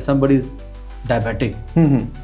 somebody is diabetic,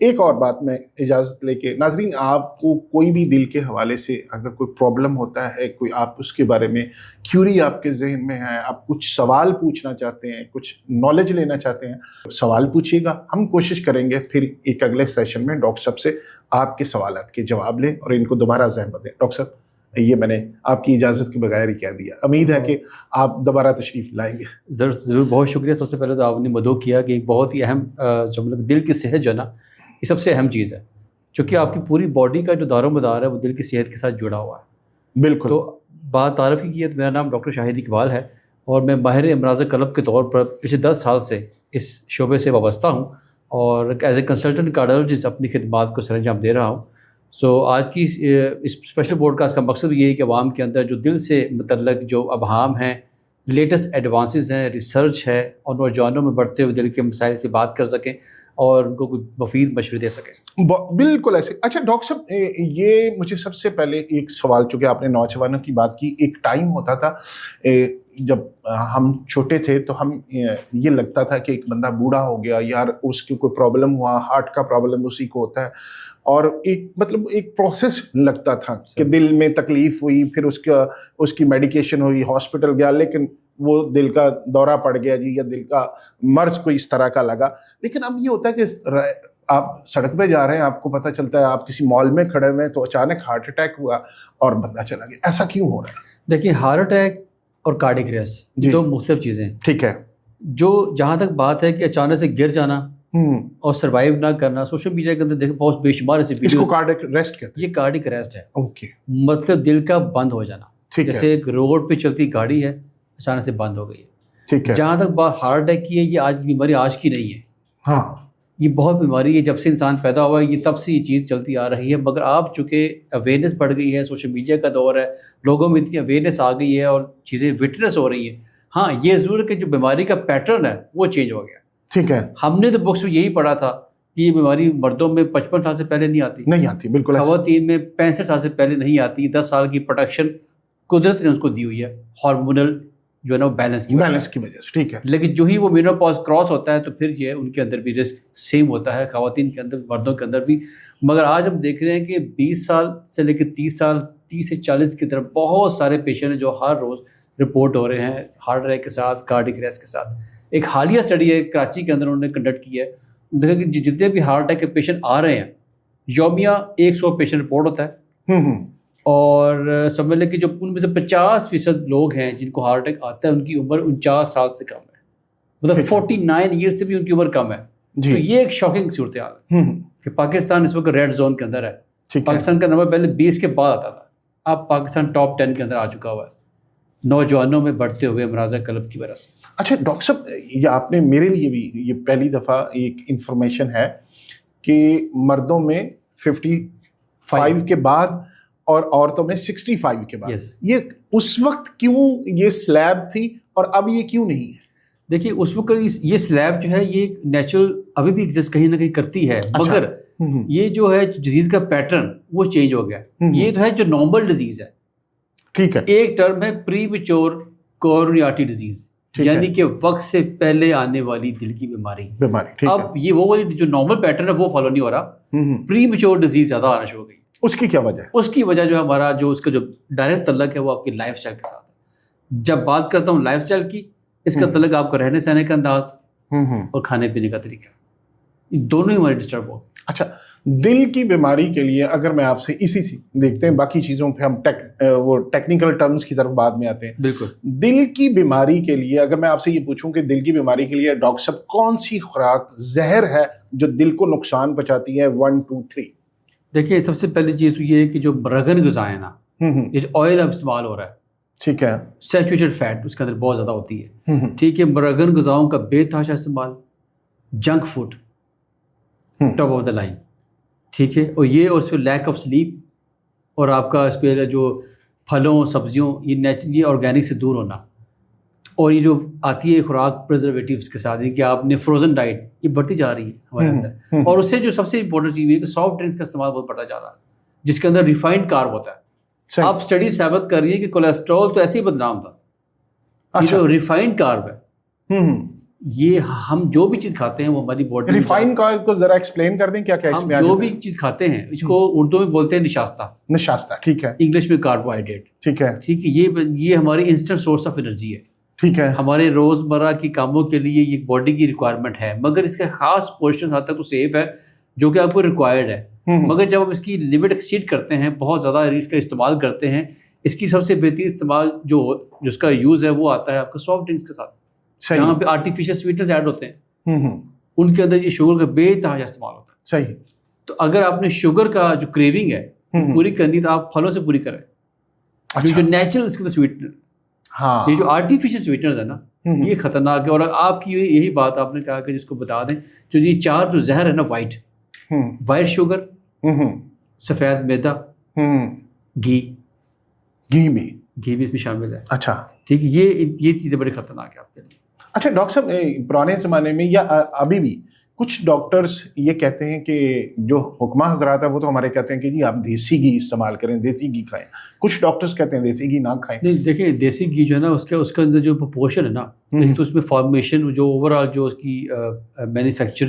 ایک اور بات میں اجازت لے کے، ناظرین آپ کو کوئی بھی دل کے حوالے سے اگر کوئی پرابلم ہوتا ہے، کوئی آپ اس کے بارے میں کیوری آپ کے ذہن میں ہے، آپ کچھ سوال پوچھنا چاہتے ہیں، کچھ نالج لینا چاہتے ہیں، سوال پوچھیے گا. ہم کوشش کریں گے پھر ایک اگلے سیشن میں ڈاکٹر صاحب سے آپ کے سوالات کے جواب لیں اور ان کو دوبارہ زحمت دیں. ڈاکٹر صاحب یہ میں نے آپ کی اجازت کے بغیر ہی کہہ دیا، امید ہے کہ آپ دوبارہ تشریف لائیں گے. ضرور، بہت شکریہ. سب سے پہلے تو آپ نے مدعو کیا کہ ایک بہت ہی اہم جو مطلب دل کی صحت جو ہے نا، یہ سب سے اہم چیز ہے، چونکہ آپ کی پوری باڈی کا جو دار و مدار ہے وہ دل کی صحت کے ساتھ جڑا ہوا ہے. بالکل. تو بات تعارف کی ہے، میرا نام ڈاکٹر شاہد اقبال ہے اور میں ماہر امراض قلب کے طور پر پچھلے 10 سال سے اس شعبے سے وابستہ ہوں اور ایز اے کنسلٹنٹ کارڈیالوجسٹ اپنی خدمات کو سر انجام دے رہا ہوں. آج کی اس اسپیشل پوڈ کاسٹ کا مقصد یہ ہے کہ عوام کے اندر جو دل سے متعلق جو ابہام ہیں، لیٹسٹ ایڈوانسز ہیں، ریسرچ ہے، اور نوجوانوں میں بڑھتے ہوئے دل کے مسائل پہ بات کر سکیں اور ان کو کوئی مفید مشورے دے سکیں. بالکل ایسے. اچھا ڈاکٹر صاحب، یہ مجھے سب سے پہلے ایک سوال، چونکہ آپ نے نوجوانوں کی بات کی، ایک ٹائم ہوتا تھا جب ہم چھوٹے تھے تو ہم یہ لگتا تھا کہ ایک بندہ بوڑھا ہو گیا، یار اس کی کوئی پرابلم ہوا، ہارٹ کا پرابلم اسی کو ہوتا ہے، اور ایک مطلب ایک پروسیس لگتا تھا کہ دل میں تکلیف ہوئی، پھر اس کی میڈیکیشن ہوئی، ہاسپٹل گیا، لیکن وہ دل کا دورہ پڑ گیا جی، یا دل کا مرض کوئی اس طرح کا لگا. لیکن اب یہ ہوتا ہے کہ آپ سڑک پہ جا رہے ہیں، آپ کو پتہ چلتا ہے آپ کسی مال میں کھڑے ہوئے ہیں تو اچانک ہارٹ اٹیک ہوا اور بندہ چلا گیا. ایسا کیوں ہو رہا ہے؟ دیکھیے، ہارٹ اٹیک اور کارڈک ریسٹ دو مختلف چیزیں ہیں. ٹھیک ہے. جو جہاں تک بات ہے کہ اچانک سے گر جانا اور سروائیو نہ کرنا، سوشل میڈیا کے اندر دیکھیں بہت بے شمار ایسے ویڈیوز، اس کو کارڈک ریسٹ کہتے ہیں. یہ کارڈک ریسٹ ہے. اوکے. مطلب دل کا بند ہو جانا. جیسے ایک روڈ پہ چلتی گاڑی ہے، اچانک سے بند ہو گئی ہے. ٹھیک ہے. جہاں تک بات ہارٹ اٹیک کی ہے، یہ آج بیماری آج کی نہیں ہے. ہاں، یہ بہت بیماری ہے، جب سے انسان پیدا ہوا ہے یہ تب سے یہ چیز چلتی آ رہی ہے. مگر آپ چونکہ اویئرنیس بڑھ گئی ہے، سوشل میڈیا کا دور ہے، لوگوں میں اتنی اویئرنیس آ گئی ہے اور چیزیں وٹنس ہو رہی ہیں. ہاں، یہ ضرور ہے کہ جو بیماری کا پیٹرن ہے وہ چینج ہو گیا. ٹھیک ہے. ہم نے تو بکس میں یہی پڑھا تھا کہ یہ بیماری مردوں میں 55 سال سے پہلے نہیں آتی. بالکل. خواتین میں 65 سال سے پہلے نہیں آتی. 10 سال کی پروٹیکشن قدرت نے اس کو دی ہوئی ہے، ہارمونل جو ہے نا بیلنس کی وجہ سے. ٹھیک ہے. لیکن جو ہی وہ مینوپاز کراس ہوتا ہے تو پھر یہ ان کے اندر بھی رسک سیم ہوتا ہے، خواتین کے اندر، مردوں کے اندر بھی. مگر آج ہم دیکھ رہے ہیں کہ 20 سال سے لے کے 30 سال، 30 سے 40 کی طرف بہت سارے پیشنٹ ہیں جو ہر روز رپورٹ ہو رہے ہیں ہارٹ اٹیک کے ساتھ، کارڈک ریسٹ کے ساتھ. ایک حالیہ اسٹڈی ہے کراچی کے اندر انہوں نے کنڈکٹ کی ہے. دیکھا کہ جتنے بھی ہارٹ اٹیک کے پیشنٹ آ رہے ہیں، یومیہ 100 پیشنٹ رپورٹ ہوتا ہے، اور سمجھ لیں کہ جو ان میں سے 50% لوگ ہیں جن کو ہارٹ اٹیک آتا ہے ان کی عمر 49 سال سے کم ہے. مطلب 49 ایئر سے بھی ان کی عمر کم ہے. تو یہ ایک شاکنگ صورتحال ہے کہ پاکستان اس وقت ریڈ زون کے اندر ہے. پاکستان کا نمبر پہلے 20 کے بعد آتا تھا، اب پاکستان ٹاپ 10 کے اندر آ چکا ہوا ہے نوجوانوں میں بڑھتے ہوئے امراض قلب کی وجہ سے. اچھا ڈاکٹر صاحب، یہ آپ نے میرے لیے بھی یہ پہلی دفعہ ایک انفارمیشن ہے کہ مردوں میں 55 کے بعد اور عورتوں میں 65 کے بعد. یہ اس وقت کیوں یہ سلیب تھی اور اب یہ کیوں نہیں ہے؟ دیکھیے، اس وقت یہ سلیب جو ہے یہ نیچرل ابھی بھی ایگزسٹ کہیں نہ کہیں کرتی ہے، مگر یہ جو ہے ڈیزیز کا پیٹرن وہ چینج ہو گیا. یہ جو ہے جو نارمل ڈیزیز ہے. ٹھیک ہے. ایک ٹرم ہے پری میچور کورونری آرٹری ڈیزیز، یعنی کہ وقت سے پہلے آنے والی دل کی بیماری. اب یہ وہ والی جو نارمل پیٹرن ہے وہ فالو نہیں ہو رہا، پری میچور ڈیزیز زیادہ آنا شروع ہو گئی. اس کی کیا وجہ ہے؟ اس کی وجہ جو ہے ہمارا جو اس کا جو ڈائریکٹ تعلق ہے وہ آپ کی لائف اسٹائل کے ساتھ ہے. جب بات کرتا ہوں لائف اسٹائل کی، اس کا تعلق آپ کا رہنے سہنے کا انداز اور کھانے پینے کا طریقہ، یہ دونوں ہی ہمارے ڈسٹرب ہو گئے. اچھا، دل کی بیماری کے لیے اگر میں آپ سے اسی سے دیکھتے ہیں، باقی چیزوں پہ ہم وہ ٹیکنیکل ٹرمز کی طرف بعد میں آتے ہیں. بالکل. دل کی بیماری کے لیے اگر میں آپ سے یہ پوچھوں کہ دل کی بیماری کے لیے ڈاکٹر صاحب کون سی خوراک زہر ہے جو دل کو نقصان پہنچاتی ہے؟ 1 2 3. دیکھیے، سب سے پہلی چیز تو یہ ہے کہ جو مرغن غذا ہے نا، یہ جو آئل اب استعمال ہو رہا ہے، ٹھیک ہے، سیچوریٹڈ فیٹ اس کے اندر بہت زیادہ ہوتی ہے. ٹھیک ہے، مرغن غذاؤں کا بے تحاشا استعمال، junk food top of the line. ٹھیک ہے، اور یہ اور اس پہ لیک آف سلیپ، اور آپ کا اس پہ جو پھلوں سبزیوں یہ آرگینک سے دور ہونا، اور یہ جو آتی ہے خوراک پرزرویٹیوز کے ساتھ، کہ آپ نے فروزن ڈائٹ یہ بڑھتی جا رہی ہے ہمارے اندر. اور اس سے جو سب سے امپورٹنٹ چیز ہے کہ سافٹ ڈرنکس کا استعمال بہت بڑھتا جا رہا ہے جس کے اندر ریفائنڈ کارب ہوتا ہے. آپ اسٹڈی ثابت کر رہی ہے کہ کولیسٹرول تو ایسے ہی بدنام تھا، یہ جو ریفائنڈ کارب ہے یہ ہم جو بھی چیز کھاتے ہیں وہ ہماری باڈی ریفائن کا کو ذرا ایکسپلین کر دیں کیا کیا اس ہم میں جو بھی چیز کھاتے ہیں اس کو اردو میں بولتے ہیں نشاستہ، نشاستہ، ٹھیک ہے، انگلش میں کاربوہائیڈریٹ، ٹھیک ہے، ٹھیک ہے. یہ ہماری انسٹنٹ سورس آف انرجی ہے، ٹھیک ہے، ہمارے روزمرہ کی کاموں کے لیے یہ باڈی کی ریکوائرمنٹ ہے، مگر اس کا خاص پورشن حد تک تو سیف ہے جو کہ آپ کو ریکوائرڈ ہے. مگر جب آپ اس کی لمٹ ایکسیڈ کرتے ہیں، بہت زیادہ اس کا استعمال کرتے ہیں، اس کی سب سے بہترین استعمال جو جس کا یوز ہے وہ آتا ہے آپ کا سافٹ ڈرنکس کے ساتھ، جہاں پہ آرٹیفیشیل سویٹنرز ایڈ ہوتے ہیں، ان کے اندر یہ شوگر کا بے تحاشا استعمال ہوتا ہے. صحیح. تو اگر آپ نے شوگر کا جو کریونگ ہے پوری کرنی تو آپ پھلوں سے پوری کریں. جو نیچرل اس کے سویٹنر، ہاں، یہ جو آرٹیفیشیل سویٹنرز ہیں نا یہ خطرناک ہے. اور آپ کی یہی بات آپ نے کہا کہ جس کو بتا دیں جو یہ چار جو زہر ہے نا، وائٹ شوگر، سفید میدا، گھی بھی اس میں شامل ہے. اچھا ٹھیک ہے، یہ چیزیں بڑی خطرناک ہے آپ کے لیے. اچھا ڈاکٹر صاحب، پرانے زمانے میں یا ابھی بھی کچھ ڈاکٹرز یہ کہتے ہیں کہ جو حکمہ حضرات ہیں وہ تو ہمارے کہتے ہیں کہ جی آپ دیسی گھی استعمال کریں، دیسی گھی کھائیں. کچھ ڈاکٹرز کہتے ہیں دیسی گھی نہ کھائیں. نہیں دیکھیں، دیسی گھی جو ہے نا اس کے اندر جو پرپورشن ہے نا، تو اس میں فارمیشن جو اوور آل جو اس کی مینوفیکچر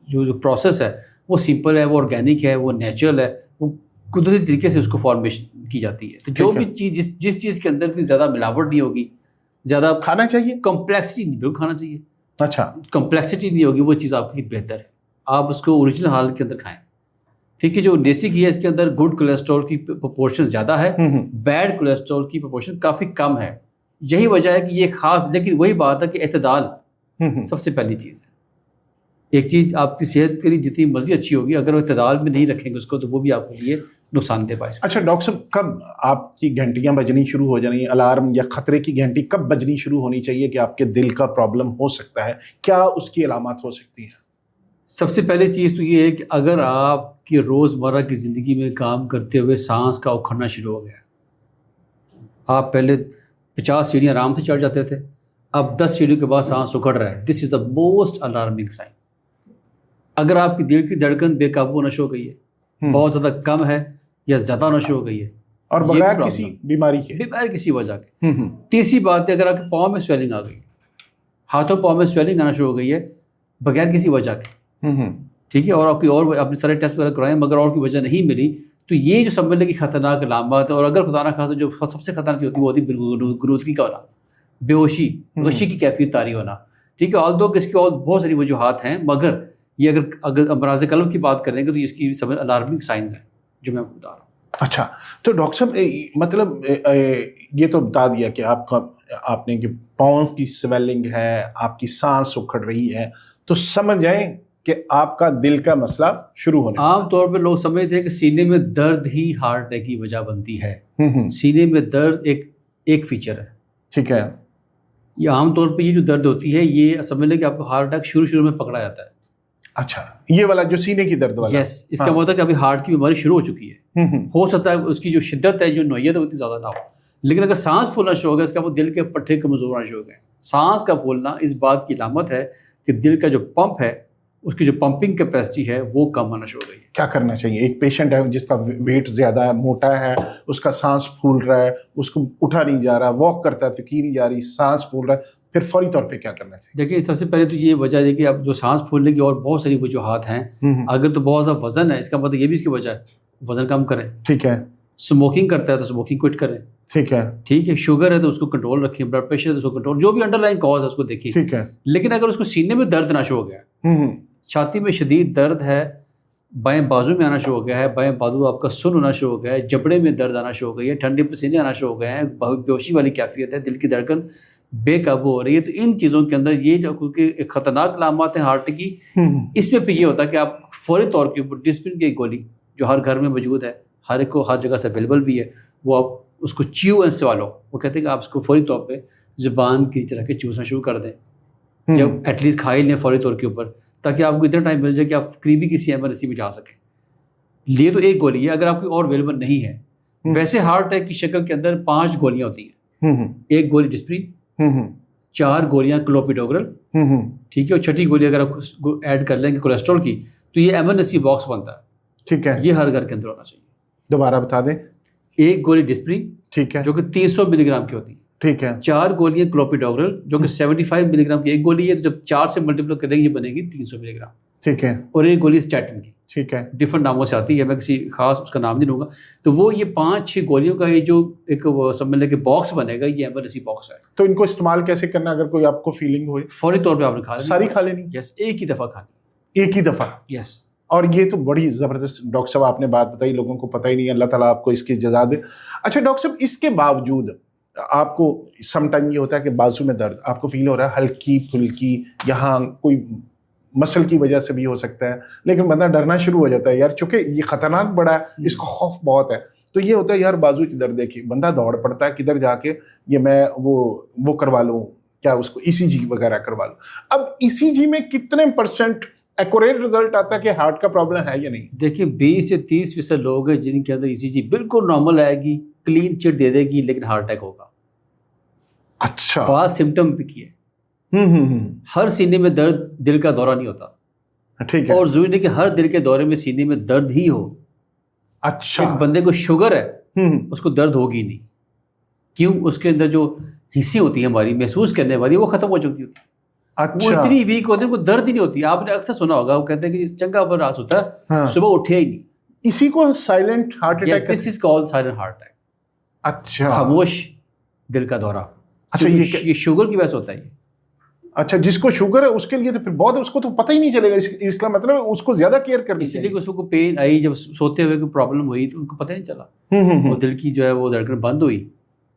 جو پروسیس ہے وہ سمپل ہے، وہ آرگینک ہے، وہ نیچرل ہے، وہ قدرتی طریقے سے اس کو فارمیشن کی جاتی ہے. تو جو بھی چیز جس چیز کے اندر بھی زیادہ ملاوٹ نہیں ہوگی، زیادہ کھانا چاہیے، کمپلیکسٹی نہیں، بالکل کھانا چاہیے. اچھا کمپلیکسٹی نہیں ہوگی وہ چیز آپ کے لیے بہتر ہے. آپ اس کو اوریجنل حالت کے اندر کھائیں. ٹھیک ہے، جو دیسی گھی ہے اس کے اندر گڈ کولیسٹرول کی پرپورشن زیادہ ہے، بیڈ کولیسٹرول کی پرپورشن کافی کم ہے. یہی وجہ ہے کہ یہ خاص، لیکن وہی بات ہے کہ اعتدال سب سے پہلی چیز ہے. ایک چیز آپ کی صحت کے لیے جتنی مرضی اچھی ہوگی، اگر وہ اعتدال میں نہیں رکھیں گے اس کو تو وہ بھی آپ کے لیے نقصان دہ باعث. اچھا ڈاکٹر صاحب، کب آپ کی گھنٹیاں بجنی شروع ہو جانی، الارم یا خطرے کی گھنٹی کب بجنی شروع ہونی چاہیے کہ آپ کے دل کا پرابلم ہو سکتا ہے؟ کیا اس کی علامات ہو سکتی ہیں؟ سب سے پہلی چیز تو یہ ہے کہ اگر آپ کی روزمرہ کی زندگی میں کام کرتے ہوئے سانس کا اکھڑنا شروع ہو گیا، آپ پہلے 50 سیڑھیاں آرام سے چڑھ جاتے تھے، اب 10 سیڑھیوں کے بعد سانس اکھڑ رہا ہے، دس از دا موسٹ الارمنگ سائن. اگر آپ کی دل کی دھڑکن بے قابو ہونا شروع ہو گئی ہے، بہت زیادہ کم ہے یا زیادہ ہونا شروع ہو گئی ہے، اور بغیر کسی بیماری کے، بغیر کسی وجہ کے. تیسری بات ہے اگر آپ کے پاؤں میں سویلنگ آ گئی، ہاتھوں پاؤں میں سویلنگ آنا شروع ہو گئی ہے بغیر کسی وجہ کے، ٹھیک ہے، اور آپ کی اور اپنے سارے ٹیسٹ وغیرہ کرائیں مگر اور کوئی وجہ نہیں ملی، تو یہ جو سمجھنے کی خطرناک علامات ہے. اور اگر خدا نہ خاصا جو سب سے خطرناک چیز ہوتی ہے وہ ہوتی ہے گروتھکی کا ہونا، بے ہوشی، غشی کی کیفیت طاری ہونا. ٹھیک ہے، آلدو کہ اس کی اور بہت ساری وجوہات ہیں، مگر یہ اگر امراض قلب کی بات کریں گے تو اس کی سب الارمنگ سائنز ہیں جو میں آپ کو بتا رہا ہوں. اچھا تو ڈاکٹر صاحب، مطلب یہ تو بتا دیا کہ آپ نے کہ پاؤں کی سویلنگ ہے، آپ کی سانس اکھڑ رہی ہے، تو سمجھ جائیں کہ آپ کا دل کا مسئلہ شروع ہونے. عام طور پہ لوگ سمجھتے ہیں کہ سینے میں درد ہی ہارٹ اٹیک کی وجہ بنتی ہے. سینے میں درد ایک فیچر ہے، ٹھیک ہے. یہ عام طور پہ یہ جو درد ہوتی ہے یہ سمجھ لیں کہ آپ کو ہارٹ اٹیک شروع میں پکڑا جاتا ہے. اچھا، یہ والا جو سینے کی درد والا، یس، اس کا مطلب کہ ابھی ہارٹ کی بیماری شروع ہو چکی ہے. ہو سکتا ہے اس کی جو شدت ہے، جو نوعیت ہے اتنی زیادہ نہ ہو، لیکن اگر سانس پھولنا شروع ہو گیا اس کا وہ دل کے پٹھے کمزور ہونا شروع ہو گئے. سانس کا پھولنا اس بات کی علامت ہے کہ دل کا جو پمپ ہے، اس کی جو پمپنگ کیپیسٹی ہے وہ کم ہونا شروع ہو گئی ہے. کیا کرنا چاہیے؟ ایک پیشنٹ ہے جس کا ویٹ زیادہ ہے، موٹا ہے، اس کا سانس پھول رہا ہے، اس کو اٹھا نہیں جا رہا، واک کرتا ہے تو کی نہیں جا رہی، سانس پھول رہا ہے، پھر فوری طور پہ کیا کرنا چاہیے؟ دیکھیں، سب سے پہلے تو یہ وجہ ہے کہ اب جو سانس پھولنے کی اور بہت ساری وجوہات ہیں. اگر تو بہت زیادہ وزن ہے، اس کا مطلب یہ بھی اس کی وجہ ہے، وزن کم کریں. ٹھیک ہے. اسموکنگ کرتا ہے تو اسموکنگ کوئٹ کریں. ٹھیک ہے. ٹھیک ہے. شوگر ہے تو اس کو کنٹرول رکھیں، بلڈ پریشر ہے تو اس کو کنٹرول، جو بھی انڈر لائن کاز ہے اس کو دیکھیں. ٹھیک ہے. لیکن اگر اس کو سینے میں درد نہ شروع ہو گیا، چھاتی میں شدید درد ہے، بائیں بازو میں آنا شروع ہو گیا ہے، بائیں بازو آپ کا سن ہونا شروع ہو گیا ہے، جبڑے میں درد آنا شروع ہو گئی ہے، ٹھنڈے پسینے آنا شروع ہو گئے ہیں، بے ہوشی والی کیفیت ہے، دل کی دھڑکن بے قابو ہو رہی ہے، تو ان چیزوں کے اندر یہ جو کیونکہ ایک خطرناک علامات ہیں ہارٹ کی، اس میں پھر یہ ہوتا ہے کہ آپ فوری طور کے اوپر ڈسپرین کی ایک گولی جو ہر گھر میں موجود ہے، ہر ایک کو ہر جگہ سے اویلیبل بھی ہے، وہ آپ اس کو چیو اینڈ سوالو، وہ کہتے ہیں کہ آپ اس کو فوری طور پہ زبان کی طرح کے چوسنا شروع کر دیں، یا ایٹ لیسٹ کھا ہی لیں فوری طور کے اوپر، تاکہ آپ کو اتنا ٹائم مل جائے کہ آپ قریبی کسی ایمرجنسی میں جا سکیں. لیے تو ایک گولی ہے، اگر آپ کی اور اویلیبل نہیں ہے. ویسے ہارٹ اٹیک کی شکل کے اندر 5 گولیاں ہوتی ہیں، ایک گولی ڈسپرین، 4 گولیاں کلوپیڈوگرل، ٹھیک ہے، اور چھٹی گولی اگر آپ ایڈ کر لیں گے کولیسٹرول کی تو یہ ایمرجنسی باکس بنتا ہے. ٹھیک ہے. یہ ہر گھر کے اندر ہونا چاہیے. دوبارہ بتا دیں. ایک گولی ڈسپرین، ٹھیک ہے، جو کہ 300 ملی گرام کی ہوتی ہے. ٹھیک ہے 4 گولیاں کلوپیڈوگرل جو کہ 75 ملی گرام کی ایک گولی ہے، تو جب 4 سے ملٹیپل کریں گے یہ بنے گی 300 ملی گرام. ٹھیک ہے اور ایک گولی اسٹیٹن کی، ٹھیک ہے ڈفرنٹ ناموں سے آتی ہے، میں کسی خاص اس کا نام نہیں لوں گا. تو وہ یہ 5-6 گولیوں کا یہ جو ایک سمجھ لیں کہ باکس بنے گا، یہ ایمرجنسی باکس ہے. تو ان کو استعمال کیسے کرنا اگر کوئی آپ کو فیلنگ ہوئے؟ فوری طور پہ آپ نے کھا لینی، ساری کھا لینی یس، ایک ہی دفعہ کھانی، ایک ہی دفعہ؟ یس. اور یہ تو بڑی زبردست ڈاکٹر صاحب آپ نے بات بتائی، لوگوں کو پتہ ہی نہیں، اللہ تعالیٰ آپ کو اس کی جزا دے. اچھا ڈاکٹر صاحب اس کے باوجود آپ کو سم ٹائم یہ ہوتا ہے کہ بازو میں درد آپ کو فیل ہو رہا ہے ہلکی پھلکی، یہاں کوئی مسل کی وجہ سے بھی ہو سکتا ہے، لیکن بندہ ڈرنا شروع ہو جاتا ہے یار، چونکہ یہ خطرناک بڑا ہے، اس کا خوف بہت ہے. تو یہ ہوتا ہے یار بازو کی درد دیکھیے، بندہ دوڑ پڑتا ہے کدھر جا کے یہ میں وہ کروا لوں، کیا اس کو ECG وغیرہ کروا لوں. اب ECG میں کتنے % ایکوریٹ رزلٹ آتا ہے کہ ہارٹ کا پرابلم ہے یا نہیں؟ دیکھیے 20 سے 30% لوگ ہیں جن کے اندر ECG بالکل نارمل آئے گی، کلین چٹ دے دے گی، لیکن ہارٹ اٹیک ہوگا. اچھا بعض سمٹم بھی کیے، ہر سینے میں درد دل کا دورہ نہیں ہوتا، ٹھیک ہے اور ضروری نہیں کہ ہر دل کے دورے میں سینے میں درد ہی ہو. اچھا ایک بندے کو شوگر ہے اس کو درد ہوگی نہیں، کیوں؟ اس کے اندر جو حصیں ہوتی ہیں ہماری محسوس کرنے والی وہ ختم ہو چکی ہوتی ہے، وہ اچھا اتنی ویک ہوتے ہیں کو درد ہی نہیں ہوتی. آپ نے اکثر سنا ہوگا وہ کہتے ہیں کہ چنگا پر راس ہوتا ہے، ہاں. صبح اٹھے ہی نہیں. اسی کو silent heart attack this is called silent heart attack, اچھا خاموش دل کا دورہ. اچھا یہ شوگر کی وجہ سے ہوتا ہے. اچھا جس کو شوگر ہے اس کے لیے تو پھر بہت، اس کو تو پتہ ہی نہیں چلے گا، اس کا مطلب ہے اس کو زیادہ کیئر کرنی اسی لیے چاہیے. کہ اس کو پین آئی، جب سوتے ہوئے کوئی پرابلم ہوئی تو ان کو پتہ نہیں چلا، اور دل کی جو ہے وہ دھڑکن بند ہوئی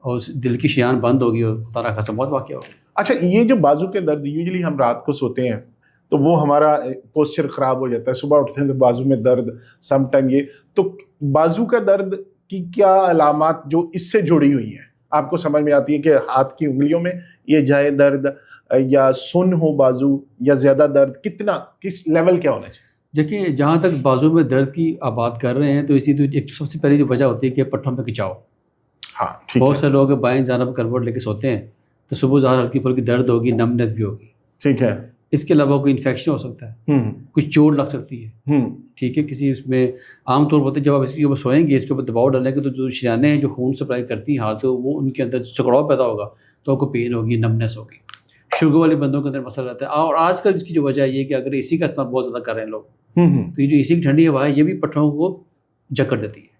اور دل کی شریان بند ہوگی اور طرح کا بہت واقعہ ہو گیا. اچھا یہ جو بازو کے درد یوزلی ہم رات کو سوتے ہیں تو وہ ہمارا پوسچر خراب ہو جاتا ہے، صبح اٹھتے ہیں تو بازو میں درد سم ٹائم. یہ تو بازو کا درد کی کیا علامات جو اس سے جڑی ہوئی ہیں آپ کو سمجھ میں آتی ہے کہ ہاتھ کی انگلیوں میں یہ جائے درد، یا سن ہو بازو، یا زیادہ درد کتنا، کس لیول کیا ہونا چاہیے؟ دیکھیے جہاں تک بازو میں درد کی آپ بات کر رہے ہیں تو اسی تو ایک سب سے پہلی جو وجہ ہوتی ہے کہ پٹھوں میں کھچاؤ. ہاں ٹھیک بہت ہے سے لوگ بائیں جانب کروٹ لے کے سوتے ہیں تو صبح ظاہر ہلکی پھلکی درد ہوگی، نمنس بھی ہوگی. ٹھیک ہے اس کے علاوہ کوئی انفیکشن ہو سکتا ہے، کچھ چوٹ لگ سکتی ہے، ٹھیک ہے. کسی اس میں عام طور پر جب آپ اس کے اوپر سوئیں گے، اس کے اوپر دباؤ ڈالیں گے تو جو شریانیں ہیں جو خون سپلائی کرتی ہیں ہاتھ، وہ ان کے اندر سکڑاؤ پیدا ہوگا تو آپ کو پین ہوگی، نمنس ہوگی. شوگر والے بندوں کے اندر مسئلہ رہتا ہے. اور آج کل اس کی جو وجہ یہ ہے کہ اگر AC کا استعمال بہت زیادہ کر رہے ہیں لوگ، تو یہ جو AC کی ٹھنڈی ہوا ہے یہ بھی پٹھوں کو جکڑ دیتی ہے.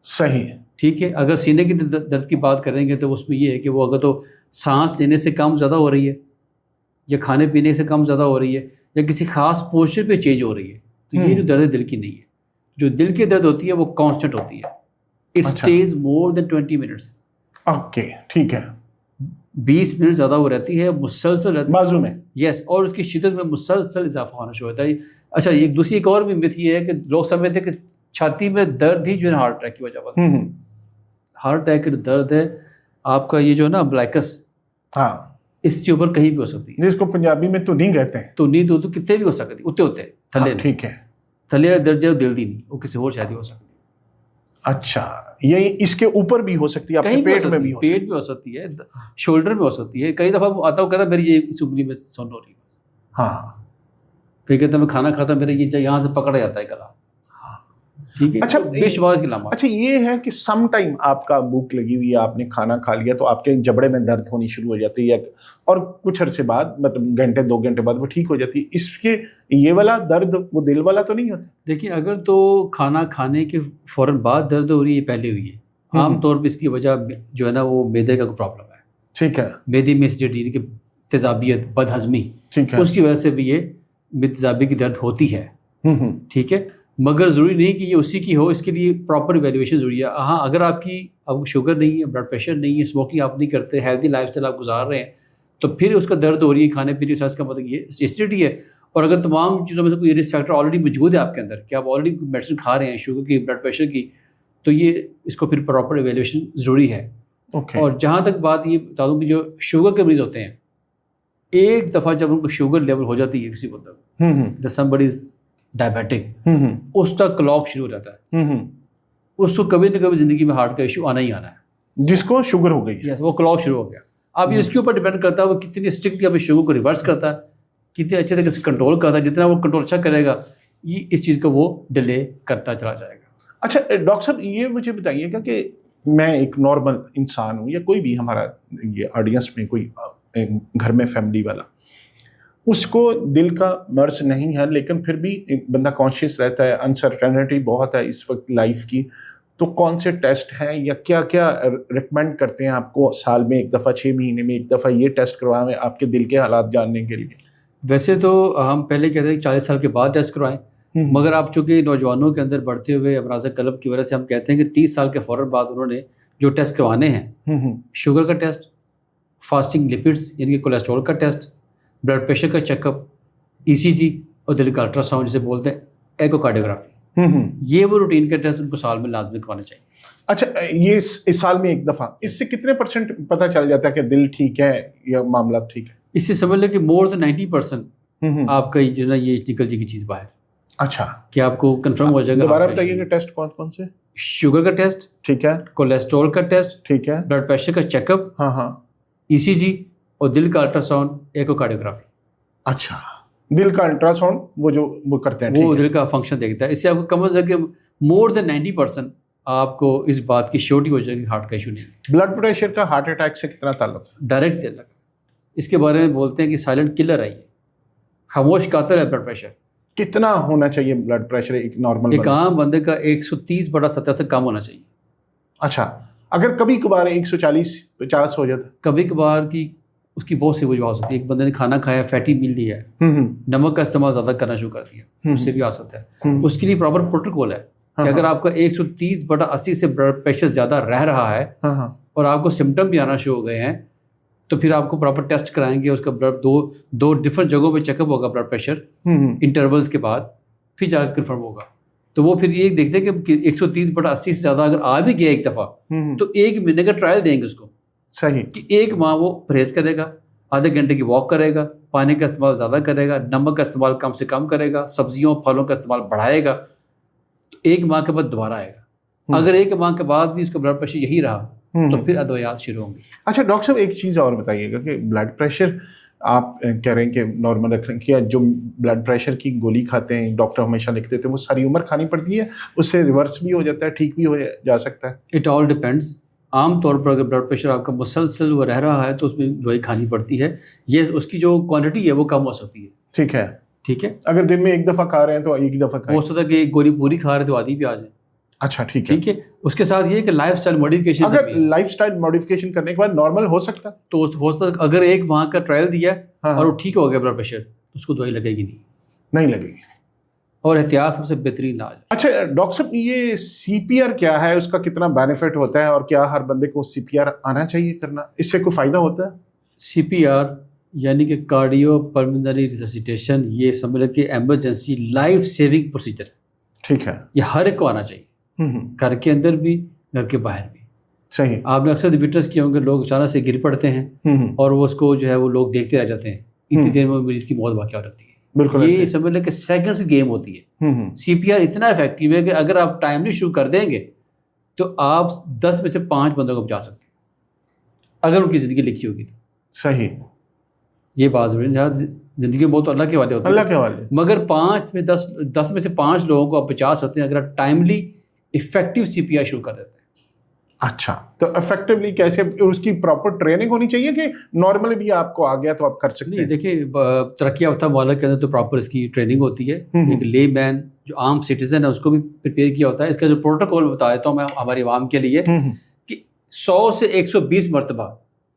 صحیح. ٹھیک ہے. اگر سینے کی درد کی بات کریں گے تو اس میں یہ ہے کہ وہ اگر تو سانس لینے سے کم زیادہ ہو رہی ہے، یا کھانے پینے سے کم زیادہ ہو رہی ہے، یا کسی خاص پوسچر پہ چینج ہو رہی ہے، تو یہ جو درد دل کی نہیں ہے. جو دل کی درد ہوتی ہے وہ کانسٹنٹ ہوتی ہے، it stays more than 20 minutes. Okay ٹھیک ہے. 20 منٹ زیادہ وہ رہتی ہے، مسلسل رہتی ہے بازو میں. یس. اور اس کی شدت میں مسلسل اضافہ ہونا شروع ہوتا ہے. اچھا ایک اور بھی مت یہ ہے کہ لوگ سمجھتے ہیں کہ چھاتی میں درد ہی جو ہے ہارٹ اٹیک کی وجہ ہوتا ہے. ہارٹ اٹیک کا جو درد ہے آپ کا یہ جو ہے نا بلیکس، ہاں اس کے اوپر کہیں بھی ہو سکتی ہے. جس کو پنجابی میں تو نہیں کہتے ہیں. تو نہیں تو کتنے بھی ہو سکتی، اتنے ہوتے ہیں تھلے. ٹھیک ہے. تھلے والا درد جو دل دی نہیں، وہ کسی اور شاید ہو سکتی ہے. اچھا یہ اس کے اوپر بھی ہو سکتی ہے، آپ کے پیٹ میں بھی ہو سکتی ہے. پیٹ بھی ہو سکتی ہے، شولڈر میں ہو سکتی ہے. کئی دفعہ وہ آتا ہو کہتا ہے میری یہ اس انگلی میں سن ہو رہی ہے. ہاں پھر کہتا ہے میں کھانا کھاتا ہوں میرے یہ یہاں سے پکڑا جاتا ہے گلا. ٹھیک ہے. اچھا بے شمار کی علامات. اچھا یہ ہے کہ سم ٹائم آپ کا بھوک لگی ہوئی ہے، آپ نے کھانا کھا لیا تو آپ کے جبڑے میں درد ہونی شروع ہو جاتی ہے، اور کچھ عرصے بعد مطلب گھنٹے 2 گھنٹے بعد وہ ٹھیک ہو جاتی ہے. اس کے یہ والا درد وہ دل والا تو نہیں ہوتا؟ دیکھیے اگر تو کھانا کھانے کے فوراً بعد درد ہو رہی ہے، پہلے ہوئی ہے، عام طور پہ اس کی وجہ جو ہے نا وہ میدے کا کوئی پرابلم ہے. ٹھیک ہے. میدے میں ایسیڈیٹی کی تیزابیت، بد ہضمی، ٹھیک ہے. اس کی وجہ سے بھی یہ تیزابی کی درد ہوتی ہے. ٹھیک ہے. مگر ضروری نہیں کہ یہ اسی کی ہو، اس کے لیے پراپر ایویلویشن ضروری ہے. ہاں اگر آپ کو شوگر نہیں ہے، بلڈ پریشر نہیں ہے، اسموکنگ آپ نہیں کرتے، ہیلدی لائف اسٹائل آپ گزار رہے ہیں، تو پھر اس کا درد ہو رہی ہے کھانے پینے سے، اس کا مطلب یہ ایسیڈیٹی ہے. اور اگر تمام چیزوں میں سے کوئی رسک فیکٹر آلریڈی موجود ہے آپ کے اندر، کہ آپ آلریڈی میڈیسن کھا رہے ہیں شوگر کی، بلڈ پریشر کی، تو یہ اس کو پھر پراپر ایویلویشن ضروری ہے. اور جہاں تک بات یہ بتا دوں کہ جو شوگر کے مریض ہوتے ہیں، ایک دفعہ جب ان کو شوگر لیول ہو جاتی ہے کسی بندہ، somebody is ڈائبیٹک، اس کا کلاک شروع ہو جاتا ہے. اس کو کبھی نہ کبھی زندگی میں ہارٹ کا ایشو آنا ہی آنا ہے، جس کو شوگر ہو گئی ہے. یس وہ کلاک شروع ہو گیا. اب یہ اس کے اوپر ڈیپینڈ کرتا ہے وہ کتنی اسٹرکٹلی اپنے شوگر کو ریورس کرتا ہے، کتنے اچھے طریقے سے کنٹرول کرتا ہے. جتنا وہ کنٹرول اچھا کرے گا یہ اس چیز کو وہ ڈیلے کرتا چلا جائے گا. اچھا ڈاکٹر صاحب یہ مجھے بتائیے گا کہ میں ایک نارمل انسان ہوں یا کوئی بھی ہمارا یہ آڈینس میں کوئی گھر میں فیملی والا، اس کو دل کا مرض نہیں ہے لیکن پھر بھی بندہ کانشیس رہتا ہے، انسرٹینٹی بہت ہے اس وقت لائف کی، تو کون سے ٹیسٹ ہیں یا کیا کیا ریکمینڈ کرتے ہیں آپ کو سال میں ایک دفعہ، 6 مہینے میں ایک دفعہ یہ ٹیسٹ کروائیں آپ کے دل کے حالات جاننے کے لیے؟ ویسے تو ہم پہلے کہتے ہیں کہ 40 سال کے بعد ٹیسٹ کروائیں، مگر آپ چونکہ نوجوانوں کے اندر بڑھتے ہوئے امراض قلب کی وجہ سے ہم کہتے ہیں کہ 30 سال کے فوراً بعد انہوں نے جو ٹیسٹ کروانے ہیں، شوگر کا ٹیسٹ، فاسٹنگ لپڈس یعنی کہ کولیسٹرول کا ٹیسٹ، بلڈ پریشر کا چیک اپ، ECG اور دل کا الٹرا ساؤنڈ جسے بولتے ہیں ایکو کارڈیوگرافی، یہ وہ روٹین کے ٹیسٹ ان کو سال میں لازمی کروانے چاہیے۔ اچھا، یہ اس سال میں ایک دفعہ، اس سے کتنے پرسنٹ پتہ چل جاتا ہے کہ دل ٹھیک ہے یا معاملات ٹھیک ہے؟ اس سے سمجھ لیں کہ مور دین 90% آپ کا جو ہے نا یہ نکل جائے گی چیز باہر۔ اچھا، کہ آپ کو کنفرم ہو جائے گا۔ دوبارہ بتائیے کہ ٹیسٹ کون کون سے؟ شوگر کا ٹیسٹ، ٹھیک ہے، کولیسٹرول کا ٹیسٹ، ٹھیک ہے، بلڈ پریشر کا چیک اپ، ہاں، ECG اور دل کا الٹرا ساؤنڈ ایکو کارڈیوگرافی۔ اچھا، دل کا الٹرا ساؤنڈ وہ کرتے ہیں، وہ دل کا فنکشن دیکھتا ہے۔ اس سے آپ کو کم از کم مور دین 90% آپ کو اس بات کی شیورٹی ہو جائے گی ہارٹ کا ایشو نہیں ہے۔ بلڈ پریشر کا ہارٹ اٹیک سے کتنا تعلق ہے؟ ڈائریکٹ لگا، اس کے بارے میں بولتے ہیں کہ سائلنٹ کلر ہے، یہ خاموش قاتل ہے بلڈ پریشر۔ کتنا ہونا چاہیے بلڈ پریشر ایک نارمل ایک عام بندے کا 130/70 سے کم ہونا چاہیے۔ اچھا، اگر کبھی کبھار 140-50 ہو جاتا؟ کبھی کبھار کی اس کی بہت سی وجوہات ہو سکتی ہے۔ ایک بندے نے کھانا کھایا، فیٹی میل لیا ہے، نمک کا استعمال زیادہ کرنا شروع کر دیا، اس سے بھی آ سکتا ہے۔ اس کے لیے پراپر پروٹوکول ہے کہ اگر آپ کا 130/80 سے بلڈ پریشر زیادہ رہ رہا ہے اور آپ کو سمٹم بھی آنا شروع ہو گئے ہیں تو پھر آپ کو پراپر ٹیسٹ کرائیں گے، اس کا بلڈ دو ڈفرینٹ جگہوں پہ چیک اپ ہوگا بلڈ پریشر انٹرولز کے بعد، پھر جا کے کنفرم ہوگا۔ تو وہ پھر یہ دیکھتے ہیں کہ 130/80 سے زیادہ اگر آ بھی گیا ایک دفعہ تو 1 مہینے کا ٹرائل دیں گے اس کو، صحیح، کہ 1 ماہ وہ پرہیز کرے گا، آدھے گھنٹے کی واک کرے گا، پانی کا استعمال زیادہ کرے گا، نمک کا استعمال کم سے کم کرے گا، سبزیوں پھلوں کا استعمال بڑھائے گا، تو 1 ماہ کے بعد دوبارہ آئے گا۔ اگر 1 ماہ کے بعد بھی اس کا بلڈ پریشر یہی رہا تو پھر ادویات شروع ہوں گی۔ اچھا ڈاکٹر صاحب، ایک چیز اور بتائیے گا کہ بلڈ پریشر آپ کہہ رہے ہیں کہ نارمل رکھنے کی، جو بلڈ پریشر کی گولی کھاتے ہیں ڈاکٹر ہمیشہ لکھتے تھے، وہ ساری عمر کھانی پڑتی ہے؟ اس سے ریورس بھی ہو جاتا ہے، ٹھیک بھی ہو جا سکتا ہے؟ It all depends. عام طور پر اگر بلڈ پریشر آپ کا مسلسل وہ رہ رہا ہے تو اس میں دوائی کھانی پڑتی ہے، یہ اس کی جو کوانٹٹی ہے وہ کم ہو سکتی ہے۔ ٹھیک ہے، ٹھیک ہے، اگر دن میں ایک دفعہ کھا رہے ہیں تو ایک دفعہ کھائیں۔ ہو سکتا ہے کہ ایک گولی پوری کھا رہے تو عادی بھی آ جائے۔ اچھا، ٹھیک ہے، ٹھیک ہے، اس کے ساتھ یہ کہ لائف اسٹائل موڈیفکیشن، اگر لائف اسٹائل موڈیفکیشن کرنے کے بعد نارمل ہو سکتا ہے تو ہو سکتا ہے اگر 1 ماہ کا ٹرائل دیا اور وہ ٹھیک ہو گیا بلڈ پریشر تو اس کو دوائی لگے گی نہیں لگے گی، اور احتیاط سب سے بہترین علاج۔ اچھا ڈاکٹر صاحب، یہ CPR کیا ہے، اس کا کتنا بینیفٹ ہوتا ہے، اور کیا ہر بندے کو CPR آنا چاہیے کرنا؟ اس سے کوئی فائدہ ہوتا ہے؟ CPR یعنی کہ کارڈیو پلمنری ریسسیٹیشن، یہ سمجھ لیں کہ ایمرجنسی لائف سیونگ پروسیجر ہے۔ ٹھیک ہے، یہ ہر ایک کو آنا چاہیے، گھر کے اندر بھی گھر کے باہر بھی۔ صحیح، آپ نے اکثر وٹنس کیا ہوں گے، لوگ اچانک سے گر پڑتے ہیں اور وہ اس کو جو ہے وہ لوگ دیکھتے رہ جاتے ہیں، اتنی دیر میں مریض کی موت واقع ہو جاتی ہے۔ بالکل، یہ سمجھ لیں کہ سیکنڈز گیم ہوتی ہے۔ CPR اتنا افیکٹو ہے کہ اگر آپ ٹائملی شروع کر دیں گے تو آپ 10 میں سے 5 بندوں کو بچا سکتے ہیں اگر ان کی زندگی لکھی ہوگی تو۔ صحیح، یہ بات زندگی میں بہت اللہ کے حوالے ہوتی ہے، اللہ کے حوالے، مگر 10 میں سے 5 لوگوں کو آپ بچا سکتے ہیں اگر آپ ٹائملی افیکٹو CPR شروع کر دیتے ہیں۔ اچھا، تو افیکٹولی کیسے؟ اس کی پراپر ٹریننگ ہونی چاہیے کہ نارملی بھی آپ کو آ گیا تو آپ کر سکتے نہیں، ہیں؟ دیکھیے ترقی یافتہ ممالک کے اندر تو پراپر اس کی ٹریننگ ہوتی ہے، ایک لے مین جو عام سٹیزن ہے اس کو بھی پریپیئر کیا ہوتا ہے۔ اس کا جو پروٹوکول بتا دیتا ہوں میں ہماری عوام کے لیے کہ 100 سے 120 مرتبہ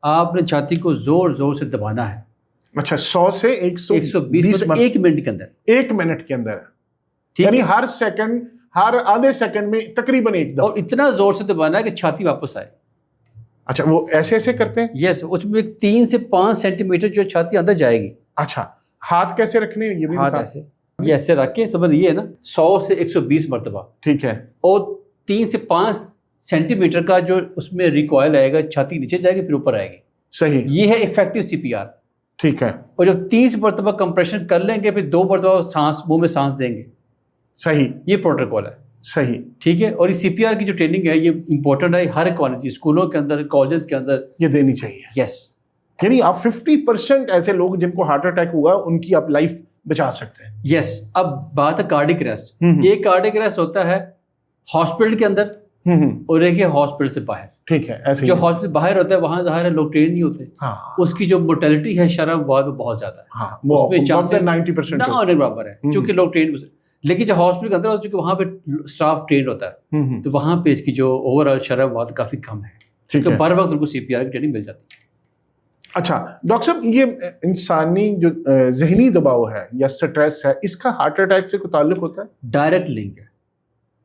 آپ نے چھاتی کو زور زور سے دبانا ہے۔ اچھا، 100 سے 120 مرتبہ 1 منٹ کے اندر، 1 منٹ کے اندر، یعنی ہر سیکنڈ، ہر آدھے سیکنڈ میں تقریباً 1 دفعہ، اور اتنا زور سے دبانا ہے کہ چھاتی واپس آئے۔ اچھا، وہ ایسے کرتے ہیں؟ یس، اس میں 3 سے 5 سینٹی میٹر جو چھاتی اندر جائے گی۔ اچھا، ہاتھ کیسے رکھنے ہیں یہ بھی ہاتھ بتا؟ ایسے، یہ ایسے رکھ کے سمجھ یہ ہے نا 100 سے 120 مرتبہ، ٹھیک ہے، اور 3 سے 5 سینٹی میٹر کا جو اس میں ریکوائل آئے گا، چھاتی نیچے جائے گی پھر اوپر آئے گی۔ صحیح، یہ ہے افیکٹو CPR۔ ٹھیک ہے، اور جب 30 مرتبہ کمپریشن کر لیں گے پھر 2 مرتبہ منہ میں سانس دیں گے۔ صحیح، یہ پروٹوکول ہے، صحیح، ٹھیک ہے۔ اور یہ CPR کی جو ٹریننگ ہے یہ امپورٹنٹ ہے، ہر کالج، اسکولوں کے اندر، کالجز کے اندر یہ دینی چاہیے۔ یس، یعنی آپ 50% ایسے لوگ جن کو ہارٹ اٹیک ہوا ان کی آپ لائف بچا سکتے ہیں۔ یس۔ اب بات ہے کارڈک اریسٹ۔ ایک کارڈک اریسٹ ہوتا ہے ہاسپٹل کے اندر اور ایک ہے ہاسپٹل سے باہر. ٹھیک ہے, ایسے جو ہاسپٹل باہر ہوتا ہے وہاں ظاہر ہے لوگ ٹرین نہیں ہوتے, اس کی جو موٹیلٹی ہے شرح وبا وہ بہت زیادہ ہے, اس میں چانسز 90% نہ ہونے برابر ہے چونکہ لوگ ٹرین. لیکن جو ہاسپٹل کے اندر ہوتا ہے چونکہ وہاں پہ اسٹاف ٹرینڈ ہوتا ہے تو وہاں پہ اس کی جو اوور آل شرح وبا کافی کم ہے, کیونکہ بر وقت ان کو CPR کی ٹریننگ مل جاتی ہے. اچھا ڈاکٹر صاحب, یہ انسانی جو ذہنی دباؤ ہے یا سٹریس ہے, اس کا ہارٹ اٹیک سے کوئی تعلق ہوتا ہے؟ ڈائریکٹ لنک ہے.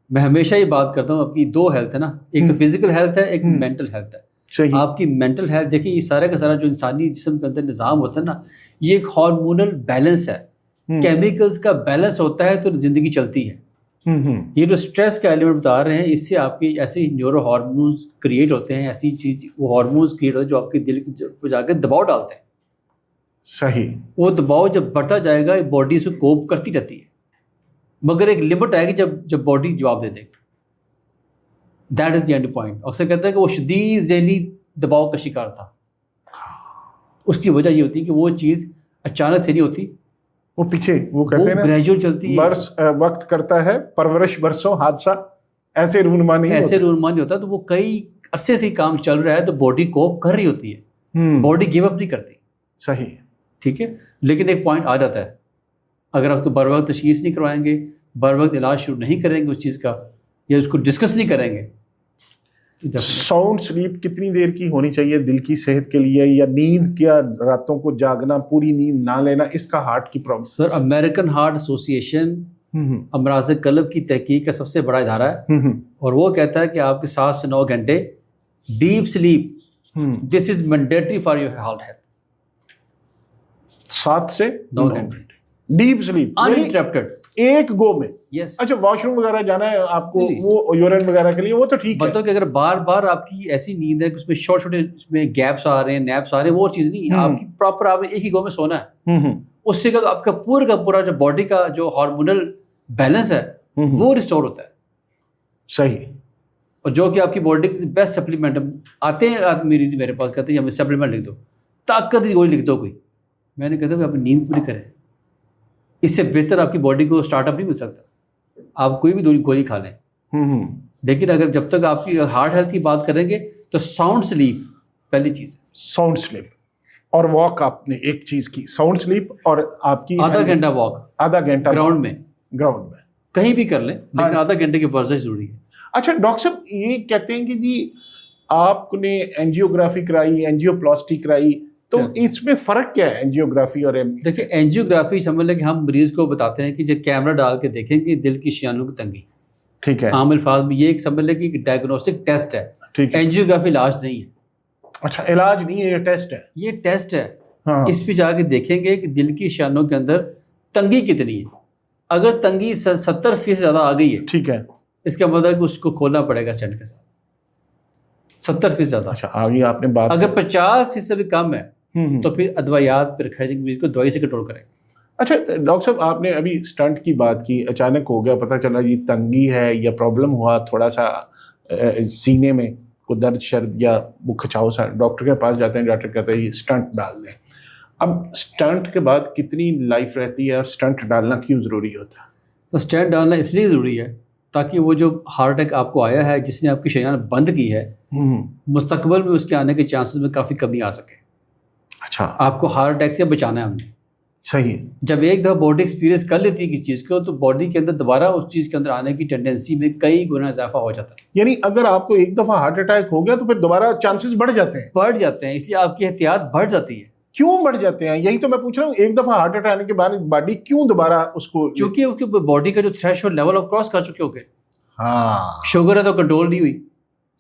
میں ہمیشہ یہ بات کرتا ہوں, آپ کی دو ہیلتھ ہے نا, ایک تو فزیکل ہیلتھ ہے, ایک مینٹل ہیلتھ ہے. صحیح. آپ کی مینٹل ہیلتھ دیکھیں, یہ سارا کا سارا جو انسانی جسم کے اندر نظام ہوتا ہے نا, یہ ایک ہارمونل بیلنس ہے, کیمیکلز کا بیلنس ہوتا ہے تو زندگی چلتی ہے. یہ جو اسٹریس کا ایلیمنٹ بتا رہے ہیں, اس سے آپ کی ایسے نیورو ہارمونز کریٹ ہوتے ہیں, ایسی چیز وہ ہارمونز کریٹ ہوتے ہیں جو آپ کے دل کو جا کے دباؤ ڈالتے ہیں. صحیح. وہ دباؤ جب بڑھتا جائے گا باڈی اس کو کوپ کرتی رہتی ہے, مگر ایک لمٹ آئے گی جب باڈی جواب دے دے گی. That is the end point. اکثر کہتے ہیں کہ وہ شدید ذہنی دباؤ کا شکار تھا. اس کی وجہ یہ ہوتی ہے کہ وہ چیز اچانک سے نہیں ہوتی, وہ پیچھے وہ کہتے ہیں نا گریجویل چلتی ہے. برس وقت کرتا ہے پرورش برسوں حادثہ, ایسے رونما نہیں ایسے رونما نہیں ہوتا. تو وہ کئی عرصے سے کام چل رہا ہے تو باڈی کوپ کر رہی ہوتی ہے, باڈی گیو اپ نہیں کرتی. صحیح. ٹھیک ہے, لیکن ایک پوائنٹ آ جاتا ہے, اگر آپ کو بر وقت تشخیص نہیں کروائیں گے, بر وقت علاج شروع نہیں کریں گے اس چیز کا, یا اس کو ڈسکس نہیں کریں گے. ساؤنڈ سلیپ کتنی دیر کی ہونی چاہیے دل کی صحت کے لیے, یا نیند کیا راتوں کو جاگنا, پوری نیند نہ لینا, اس کا ہارٹ کی پرابلم؟ سر امریکن ہارٹ ایسوسی ایشن امراض قلب کی تحقیق کا سب سے بڑا ادارہ ہے, اور وہ کہتا ہے کہ آپ کے 7 سے 9 گھنٹے deep sleep this is mandatory for your heart health. 7 سے 9 گھنٹے ڈیپ سلیپ انٹرپٹڈ ایک گو میں. یس. اچھا واش روم وغیرہ جانا ہے آپ کو, وہ یورین وغیرہ کے لیے وہ تو ٹھیک ہے. بتاؤ کہ اگر بار بار آپ کی ایسی نیند ہے کہ اس میں چھوٹے اس میں گیپس آ رہے ہیں, نیپس آ رہے ہیں, وہ چیز نہیں. آپ کی پراپر آپ نے ایک ہی گو میں سونا ہے, اس سے آپ کا پورا جو باڈی کا جو ہارمونل بیلنس ہے وہ ریسٹور ہوتا ہے. صحیح. اور جو کہ آپ کی باڈی کی بیسٹ سپلیمنٹ آتے ہیں آدمی میرے پاس کہتے ہیں ہمیں سپلیمنٹ لکھ دو, طاقت کی گولی لکھ دو کوئی. میں نے کہتا ہوں کہ آپ نیند پوری کریں, اس سے بہتر آپ کی باڈی کو اسٹارٹ اپ نہیں مل سکتا. آپ کوئی بھی گولی کھا لیں, لیکن اگر جب تک آپ کی ہارٹ ہیلتھ کی بات کریں گے تو ساؤنڈ سلیپ پہلی چیز ہے. ساؤنڈ سلیپ اور واک, آپ نے ایک چیز کی, ساؤنڈ سلیپ اور آپ کی آدھا گھنٹا واک, آدھا گھنٹہ گراؤنڈ میں کہیں بھی کر لیں, لیکن آدھا گھنٹے کی ورزش ضروری ہے. اچھا ڈاکٹر صاحب, یہ کہتے ہیں کہ جی آپ نے اینجیوگرافی کرائی, اینجیوپلاسٹی کرائی, تو اس میں فرق کیا ہے اینجیوگرافی اور؟ دیکھیں اینجیوگرافی سمجھ لیں کہ ہم مریض کو بتاتے ہیں کہ جو کیمرہ ڈال کے دیکھیں کہ دل کی شریانوں کی تنگی. ٹھیک ہے. عام الفاظ میں یہ ایک سمجھ لیں کہ ایک ڈائگنوسٹک ٹیسٹ ہے. ٹھیک ہے. اینجیوگرافی علاج نہیں ہے. اچھا علاج نہیں ہے, یہ ٹیسٹ ہے. یہ ٹیسٹ ہے. اس پہ جا کے دیکھیں گے کہ دل کی شریانوں کے اندر تنگی کتنی ہے. اگر تنگی 70% زیادہ آ گئی ہے, ٹھیک ہے, اس کا مطلب کہ اس کو کھولنا پڑے گا اسٹینٹ کے ساتھ. 70% زیادہ. اچھا آگے آپ نے بات, اگر 50% بھی کم ہے تو پھر ادویات پہ رکھا جائے گا, مریض کو دوائی سے کنٹرول کریں گے. اچھا ڈاکٹر صاحب, آپ نے ابھی اسٹنٹ کی بات کی, اچانک ہو گیا, پتہ چلا یہ تنگی ہے یا پرابلم ہوا تھوڑا سا سینے میں کو درد شرد یا وہ کھچاؤ سا, ڈاکٹر کے پاس جاتے ہیں, ڈاکٹر کہتا ہے یہ اسٹنٹ ڈال دیں. اب اسٹنٹ کے بعد کتنی لائف رہتی ہے اور اسٹنٹ ڈالنا کیوں ضروری ہوتا ہے؟ تو اسٹنٹ ڈالنا اس لیے ضروری ہے تاکہ وہ جو ہارٹ اٹیک آپ کو آیا ہے جس نے آپ کی شریان بند کی ہے, مستقبل میں اس کے آنے کے چانسز میں کافی کمی آ سکے. اچھا آپ کو ہارٹ اٹیک سے بچانا ہے ہم نے. صحیح. جب ایک دفعہ باڈی ایکسپیرینس کر لیتی ہے کسی چیز کو تو باڈی کے اندر دوبارہ اس چیز کے اندر آنے کی ٹینڈنسی میں کئی گنا اضافہ ہو جاتا ہے. یعنی اگر آپ کو ایک دفعہ ہارٹ اٹیک ہو گیا تو پھر دوبارہ چانسز بڑھ جاتے ہیں؟ بڑھ جاتے ہیں, اس لیے آپ کی احتیاط بڑھ جاتی ہے. کیوں بڑھ جاتے ہیں, یہی تو میں پوچھ رہا ہوں, ایک دفعہ ہارٹ اٹیک آنے کے بعد باڈی کیوں دوبارہ اس کو, چونکہ باڈی کا جو تھریش ہولڈ لیول آپ کراس کر چکے ہو گئے. ہاں شوگر ہے تو کنٹرول نہیں ہوئی.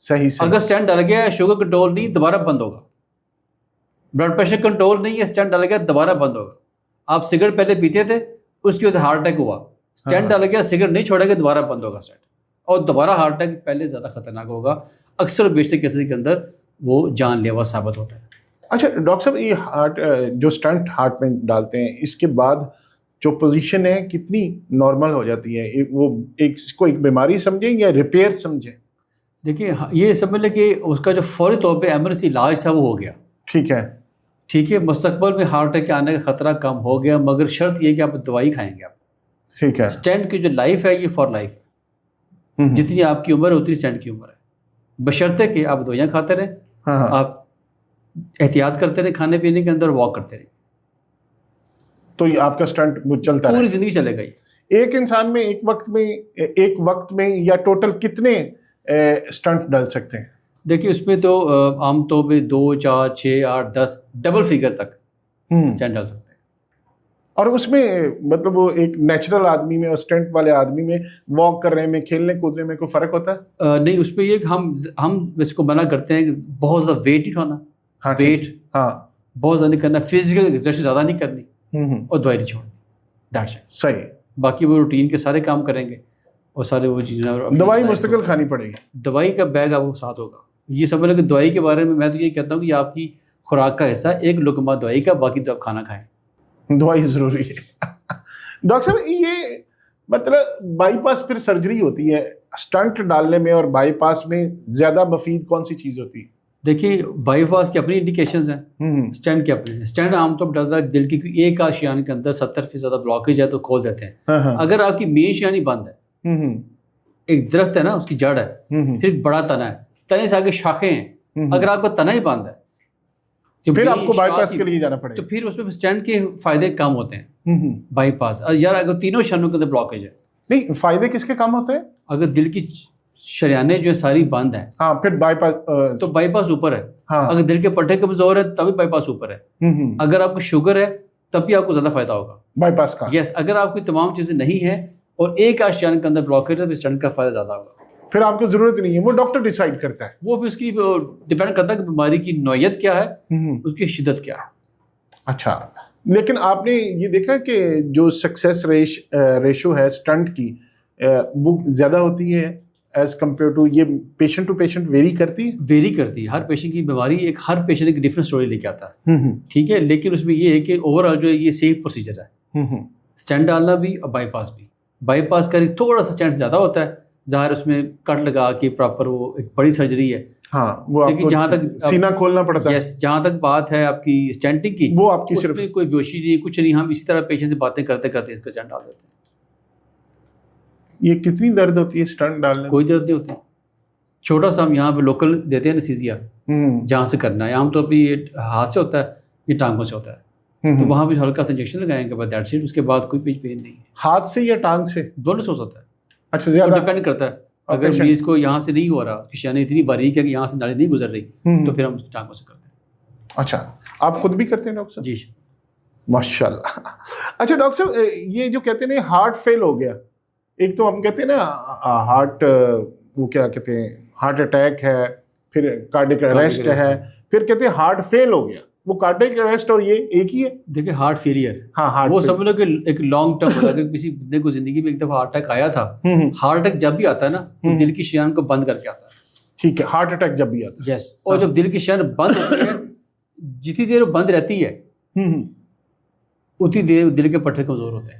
صحیح. اگر اسٹینٹ ڈال گیا ہے, شوگر کنٹرول نہیں, دوبارہ بند ہوگا. بلڈ پریشر کنٹرول نہیں ہے, اسٹینٹ ڈال گیا دوبارہ بند ہوگا. آپ سگریٹ پہلے پیتے تھے, اس کی وجہ سے ہارٹ اٹیک ہوا, اسٹینٹ ڈال گیا, سگریٹ نہیں چھوڑے گا, دوبارہ بند ہوگا اسٹینٹ, اور دوبارہ ہارٹ اٹیک پہلے زیادہ خطرناک ہوگا. اکثر بیشتر کیسز کے اندر وہ جان لیوا ثابت ہوتا ہے. اچھا ڈاکٹر صاحب, یہ ہارٹ جو اسٹنٹ ہارٹ میں ڈالتے ہیں, اس کے بعد جو پوزیشن ہے کتنی نارمل ہو جاتی ہے, وہ اس کو ایک بیماری سمجھیں یا ریپیئر سمجھیں؟ دیکھیے یہ سمجھ لیں کہ اس کا جو فوری طور پہ ایمرجنسی علاج تھا وہ ہو گیا. ٹھیک ہے. ٹھیک ہے, مستقبل میں ہارٹ اٹیک کے آنے کا خطرہ کم ہو گیا, مگر شرط یہ کہ آپ دوائی کھائیں گے. آپ ٹھیک ہے. اسٹینٹ کی جو لائف ہے یہ فار لائف ہے, جتنی آپ کی عمر ہے اتنی اسٹینٹ کی عمر ہے. بشرطے کہ آپ دوائیاں کھاتے رہیں, ہاں ہاں, آپ احتیاط کرتے رہیں کھانے پینے کے اندر, واک کرتے رہیں, تو یہ آپ کا اسٹنٹ چلتا پوری ہے. زندگی چلے گا. ایک انسان میں ایک وقت میں یا ٹوٹل کتنے اسٹنٹ ڈال سکتے ہیں؟ دیکھیے اس میں تو عام طور پہ 2 4 6 8 10 ڈبل فگر تک اسٹینٹ ڈال سکتے ہیں. اور اس میں مطلب وہ ایک نیچرل آدمی میں اور اسٹنٹ والے آدمی میں واک کرنے میں, کھیلنے کودنے میں کوئی فرق ہوتا ہے؟ نہیں, اس پہ یہ کہ ہم اس کو منع کرتے ہیں کہ بہت زیادہ ویٹ نہیں اٹھانا, ویٹ ہاں بہت زیادہ نہیں کرنا, فزیکل ایکسرسائز زیادہ نہیں کرنی, اور دوائی نہیں چھوڑنی. That's it. صحیح. باقی وہ روٹین کے سارے کام کریں گے اور سارے وہ چیزیں. دوائی مستقل کھانی پڑے گی؟ دوائی کا بیگ آپ کو ساتھ ہوگا. یہ سمجھ لو کہ دوائی کے بارے میں تو یہ کہتا ہوں کہ آپ کی خوراک کا حصہ ایک لقمہ دوائی کا, باقی تو آپ کھانا کھائیں. دوائی ضروری ہے. ڈاکٹر صاحب یہ مطلب بائی پاس پھر سرجری ہوتی ہے, اسٹنٹ ڈالنے میں اور بائی پاس میں زیادہ مفید کون سی چیز ہوتی ہے؟ دیکھیے بائی پاس کی اپنی انڈیکیشنز ہیں, اسٹینٹ کے اپنے ہیں. اسٹینٹ عام طور پر ڈالتا ہے دل کی ایک آدھ شریان کے اندر 70% بلاکیج ہے تو کھول دیتے ہیں. اگر آپ کی مین شریانی بند ہے, ایک درخت ہے نا اس کی جڑ ہے, پھر بڑا تنا ہے, تنے سے آگے شاخیں ہیں, اگر آپ کا تنا ہی بند ہے پھر آپ کو بائی پاس کے لیے جانا پڑے گا, تو پھر اس میں اسٹینٹ کے فائدے کم ہوتے ہیں. بائی پاس یار اگر تینوں شریانوں کے اندر بلاکیج ہے, نہیں فائدے کس کے کم ہوتے ہیں؟ اگر دل کی شریانیں جو ساری بند ہیں, ہاں پھر بائی پاس تو بائی پاس اوپر ہے. ہاں اگر دل کے پٹھے کمزور ہے تبھی بائی پاس اوپر ہے. اگر آپ کو شوگر ہے تب بھی آپ کو زیادہ فائدہ ہوگا بائی پاس کا. یس, اگر آپ کی تمام چیزیں نہیں ہیں اور ایک آدھ شریان کے اندر بلاکیج ہے تو اسٹنٹ کا فائدہ زیادہ ہوگا. پھر آپ کو ضرورت نہیں ہے, وہ ڈاکٹر ڈیسائیڈ کرتا ہے. وہ بھی اس کی ڈپینڈ کرتا ہے کہ بیماری کی نوعیت کیا ہے, اس کی شدت کیا ہے. اچھا, لیکن آپ نے یہ دیکھا کہ جو سکسیس ریشو ہے اسٹنٹ کی وہ زیادہ ہوتی ہے ایز کمپیئر ٹو, یہ پیشنٹ ٹو پیشنٹ ویری کرتی ہے؟ ویری کرتی ہے. ہر پیشنٹ کی بیماری ہر پیشنٹ ایک ڈفرنٹ اسٹوری لے کے آتا ہے, ٹھیک ہے, لیکن اس میں یہ ہے کہ اوور آل جو ہے یہ سیف پروسیجر ہے. اسٹینٹ ڈالنا بھی اور بائی پاس بھی. بائی پاس کا تھوڑا سا اسٹینٹ زیادہ ہوتا ہے, ظاہر اس میں کٹ لگا کے پراپر وہ ایک بڑی سرجری ہے. ہاں وہ آپ کو جہاں تک سینہ کھولنا پڑتا ہے. یس, جہاں تک بات ہے آپ کی اسٹینٹنگ کی, وہ آپ کی اس صرف میں کوئی بیوشی نہیں, کچھ نہیں. ہم اسی طرح پیشنٹ سے باتیں کرتے کرتے اس کو اسٹینٹ ڈال دیتے ہیں. یہ کتنی درد ہوتی ہے اسٹنٹ ڈالنے میں؟ کوئی درد نہیں ہوتی. چھوٹا سا ہم یہاں پہ لوکل دیتے ہیں انستھیزیا, جہاں سے کرنا ہے. عام طور پہ یہ ہاتھ سے ہوتا ہے, یہ ٹانگوں سے ہوتا ہے, تو وہاں بھی ہلکا سا انجیکشن لگائیں گے, بس دیٹس اٹ. اس کے بعد کوئی پین نہیں ہے. ہاتھ سے یا ٹانگ سے؟ دونوں سے ہو سکتا ہے. اچھا, زیادہ ڈپینڈ کرتا ہے. اگر مریض کو یہاں سے نہیں ہو رہا, شریانی اتنی باریک ہے کہ یہاں سے نالی نہیں گزر رہی, تو پھر ہم ٹانگوں سے کرتے ہیں. اچھا, آپ خود بھی کرتے ہیں ڈاکٹر صاحب؟ جی ماشاء اللہ. اچھا ڈاکٹر صاحب, یہ جو کہتے ہیں ہارٹ فیل ہو گیا, ایک تو ہم کہتے ہیں نا ہارٹ, وہ کیا کہتے ہیں, ہارٹ اٹیک ہے, پھر کارڈک اریسٹ ہے, پھر کہتے ہیں ہارٹ فیل ہو گیا. وہ کارڈک اریسٹ اور یہ ایک ہی ہے؟ دیکھیں ہارٹ فیلئر, ہاں وہ سمجھ لو کہ ایک لانگ ٹرم ہوتا ہے. اگر کسی بندے کو زندگی میں ایک دفعہ ہارٹ اٹیک آیا تھا, ہارٹ اٹیک جب بھی آتا ہے نا تو دل کی شریان کو بند کر کے آتا ہے. ٹھیک ہے, ہارٹ اٹیک جب بھی آتا ہے. یس, اور جب دل کی شریان بند ہوتی ہے, جتنی دیر وہ بند رہتی ہے اتنی دیر دل کے پٹھے کمزور ہوتے ہیں.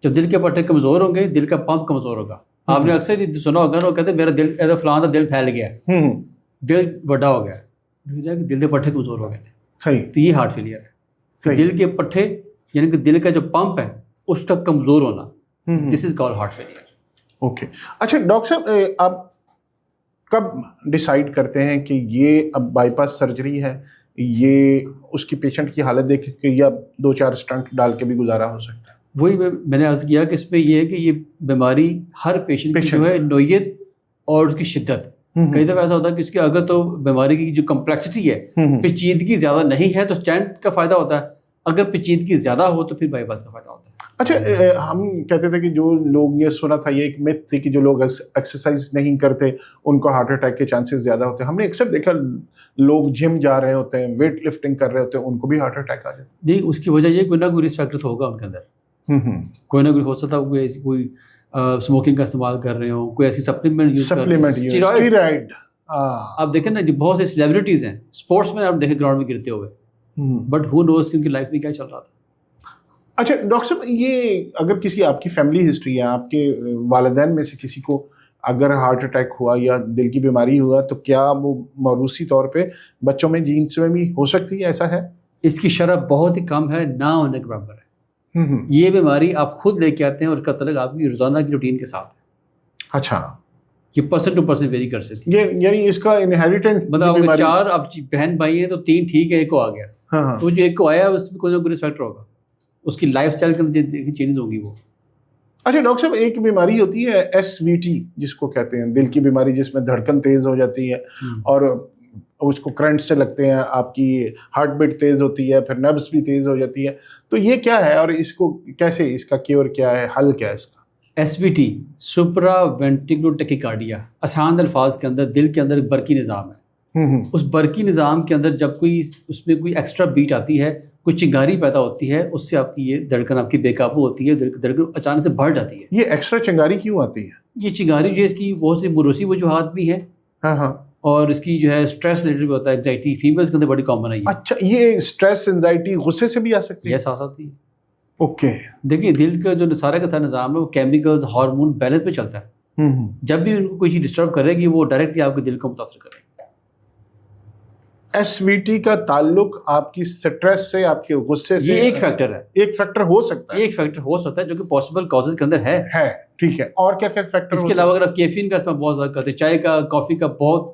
جب دل کے پٹھے کمزور ہوں گے, دل کا پمپ کمزور ہوگا. آپ نے اکثر سنا ہوگا نا, وہ کہتے ہیں میرا دل فلاں تھا, دل پھیل گیا, دل بڑا ہو گیا, دل کے پٹھے کمزور ہو گئے. صحیح. تو یہ ہارٹ فیلئر ہے. دل کے پٹھے یعنی کہ دل کا جو پمپ ہے اس کا کمزور ہونا, this is called heart failure. Okay. اچھا ڈاکٹر صاحب, آپ کب ڈیسائیڈ کرتے ہیں کہ یہ اب بائی پاس سرجری ہے, یہ اس کی پیشنٹ کی حالت دیکھ کے یا 2-4 اسٹنٹ ڈال کے بھی گزارا ہو سکتا ہے؟ وہی میں نے عرض کیا کہ اس میں یہ ہے کہ یہ بیماری ہر پیشنٹ کی جو ہے نوعیت اور اس کی شدت. کئی دفعہ ایسا ہوتا ہے کہ اس کی اگر تو بیماری کی جو کمپلیکسٹی ہے, پیچیدگی زیادہ نہیں ہے تو اسٹینٹ کا فائدہ ہوتا ہے, اگر پیچیدگی زیادہ ہو تو پھر بائی پاس کا فائدہ ہوتا ہے. اچھا, ہم کہتے تھے کہ جو لوگ, یہ سنا تھا, یہ ایک میتھ تھی کہ جو لوگ ایکسرسائز نہیں کرتے ان کو ہارٹ اٹیک کے چانسز زیادہ ہوتے ہیں. ہم نے اکثر دیکھا لوگ جم جا رہے ہوتے ہیں, ویٹ لفٹنگ کر رہے ہوتے ہیں, ان کو بھی ہارٹ اٹیک آ جاتا ہے. نہیں, اس کی وجہ یہ کوئی نہ کوئی رسک فیکٹر ہوگا ان کے اندر, کوئی نہ کوئی ہو سکتا ہے. کوئی اسموکنگ کا استعمال کر رہے ہوں, کوئی ایسی سپلیمنٹ یوز کر رہے ہیں, اسٹیرائڈ. آپ دیکھیں نا بہت سے سیلیبریٹیز ہیں, اسپورٹس میں آپ دیکھیں گراؤنڈ میں گرتے ہوئے, بٹ ہو نوز کہ ان کی لائف میں کیا چل رہا تھا. اچھا ڈاکٹر صاحب, یہ اگر کسی آپ کی فیملی ہسٹری ہے, آپ کے والدین میں سے کسی کو اگر ہارٹ اٹیک ہوا یا دل کی بیماری ہوا, تو کیا وہ موروثی طور پہ بچوں میں جینس میں بھی ہو سکتی ہے؟ ایسا ہے؟ اس کی شرح بہت ہی کم ہے, نہ ہونے کے برابر ہے. یہ بیماری آپ خود لے کے آتے ہیں اور اس کا تعلق آپ کی روزانہ کی روٹین کے ساتھ ہے. اچھا. یہ پرسن ٹو پرسن ویری کر سکتی ہے. یعنی اس کا انہیریٹنٹ مطلب اگر 4 اب بہن بھائی ہیں تو 3 ٹھیک ہے، ایک کو آ گیا. ہاں تو جو ایک کو آیا اس میں کوئی نہ کوئی رسک فیکٹر ہوگا، اس کی لائف اسٹائل کے اندر چینجز ہوگی وہ. اچھا ڈاکٹر صاحب، ایک بیماری ہوتی ہے SVT جس کو کہتے ہیں، دل کی بیماری، جس میں دھڑکن تیز ہو جاتی ہے اور اس کو کرنٹ سے لگتے ہیں، آپ کی ہارٹ بیٹ تیز ہوتی ہے، پھر نبض بھی تیز ہو جاتی ہے. تو یہ کیا ہے اور اس کو کیسے، اس کا کیور کیا ہے، حل کیا ہے اس کا؟ SVT سپرا وینٹریکولر ٹیکیکارڈیا، آسان الفاظ کے اندر دل کے اندر ایک برقی نظام ہے. اس برقی نظام کے اندر جب کوئی اس میں کوئی ایکسٹرا بیٹ آتی ہے، کوئی چنگاری پیدا ہوتی ہے، اس سے آپ کی یہ دھڑکن آپ کی بے قابو ہوتی ہے، دھڑکن اچانک سے بڑھ جاتی ہے. یہ ایکسٹرا چنگاری کیوں آتی ہے؟ یہ چنگاری جو ہے اس کی بہت سی موروثی وجوہات بھی ہیں، ہاں اور اس کی جو ہے اسٹریس ریلیٹڈ بھی ہوتا ہے، انگزائٹی فیمیلز کے اندر بڑی کامن ہے. اچھا، یہ اسٹریس، انزائٹی، غصے سے بھی آ سکتی ہے؟ یہ ساتھ ساتھ ہی. اوکے. دیکھیے دل کا جو سارا کا سارا نظام ہے وہ کیمیکلز، ہارمون بیلنس پہ چلتا ہے. جب بھی ان کو کوئی چیز ڈسٹرب کرے گی وہ ڈائریکٹلی آپ کے دل کو متاثر کرے گی. SVT کا تعلق آپ کی سٹریس سے، آپ کے غصے سے؟ یہ ایک فیکٹر ہے، ایک فیکٹر ہو سکتا ہے، ایک فیکٹر ہو سکتا ہے جو کہ پاسبل کازز کے اندر ہے. ٹھیک ہے. اور کیا کیا فیکٹر؟ اس کے علاوہ اگر آپ کیفین کا استعمال بہت زیادہ کرتے ہیں، چائے کا، کافی کا بہت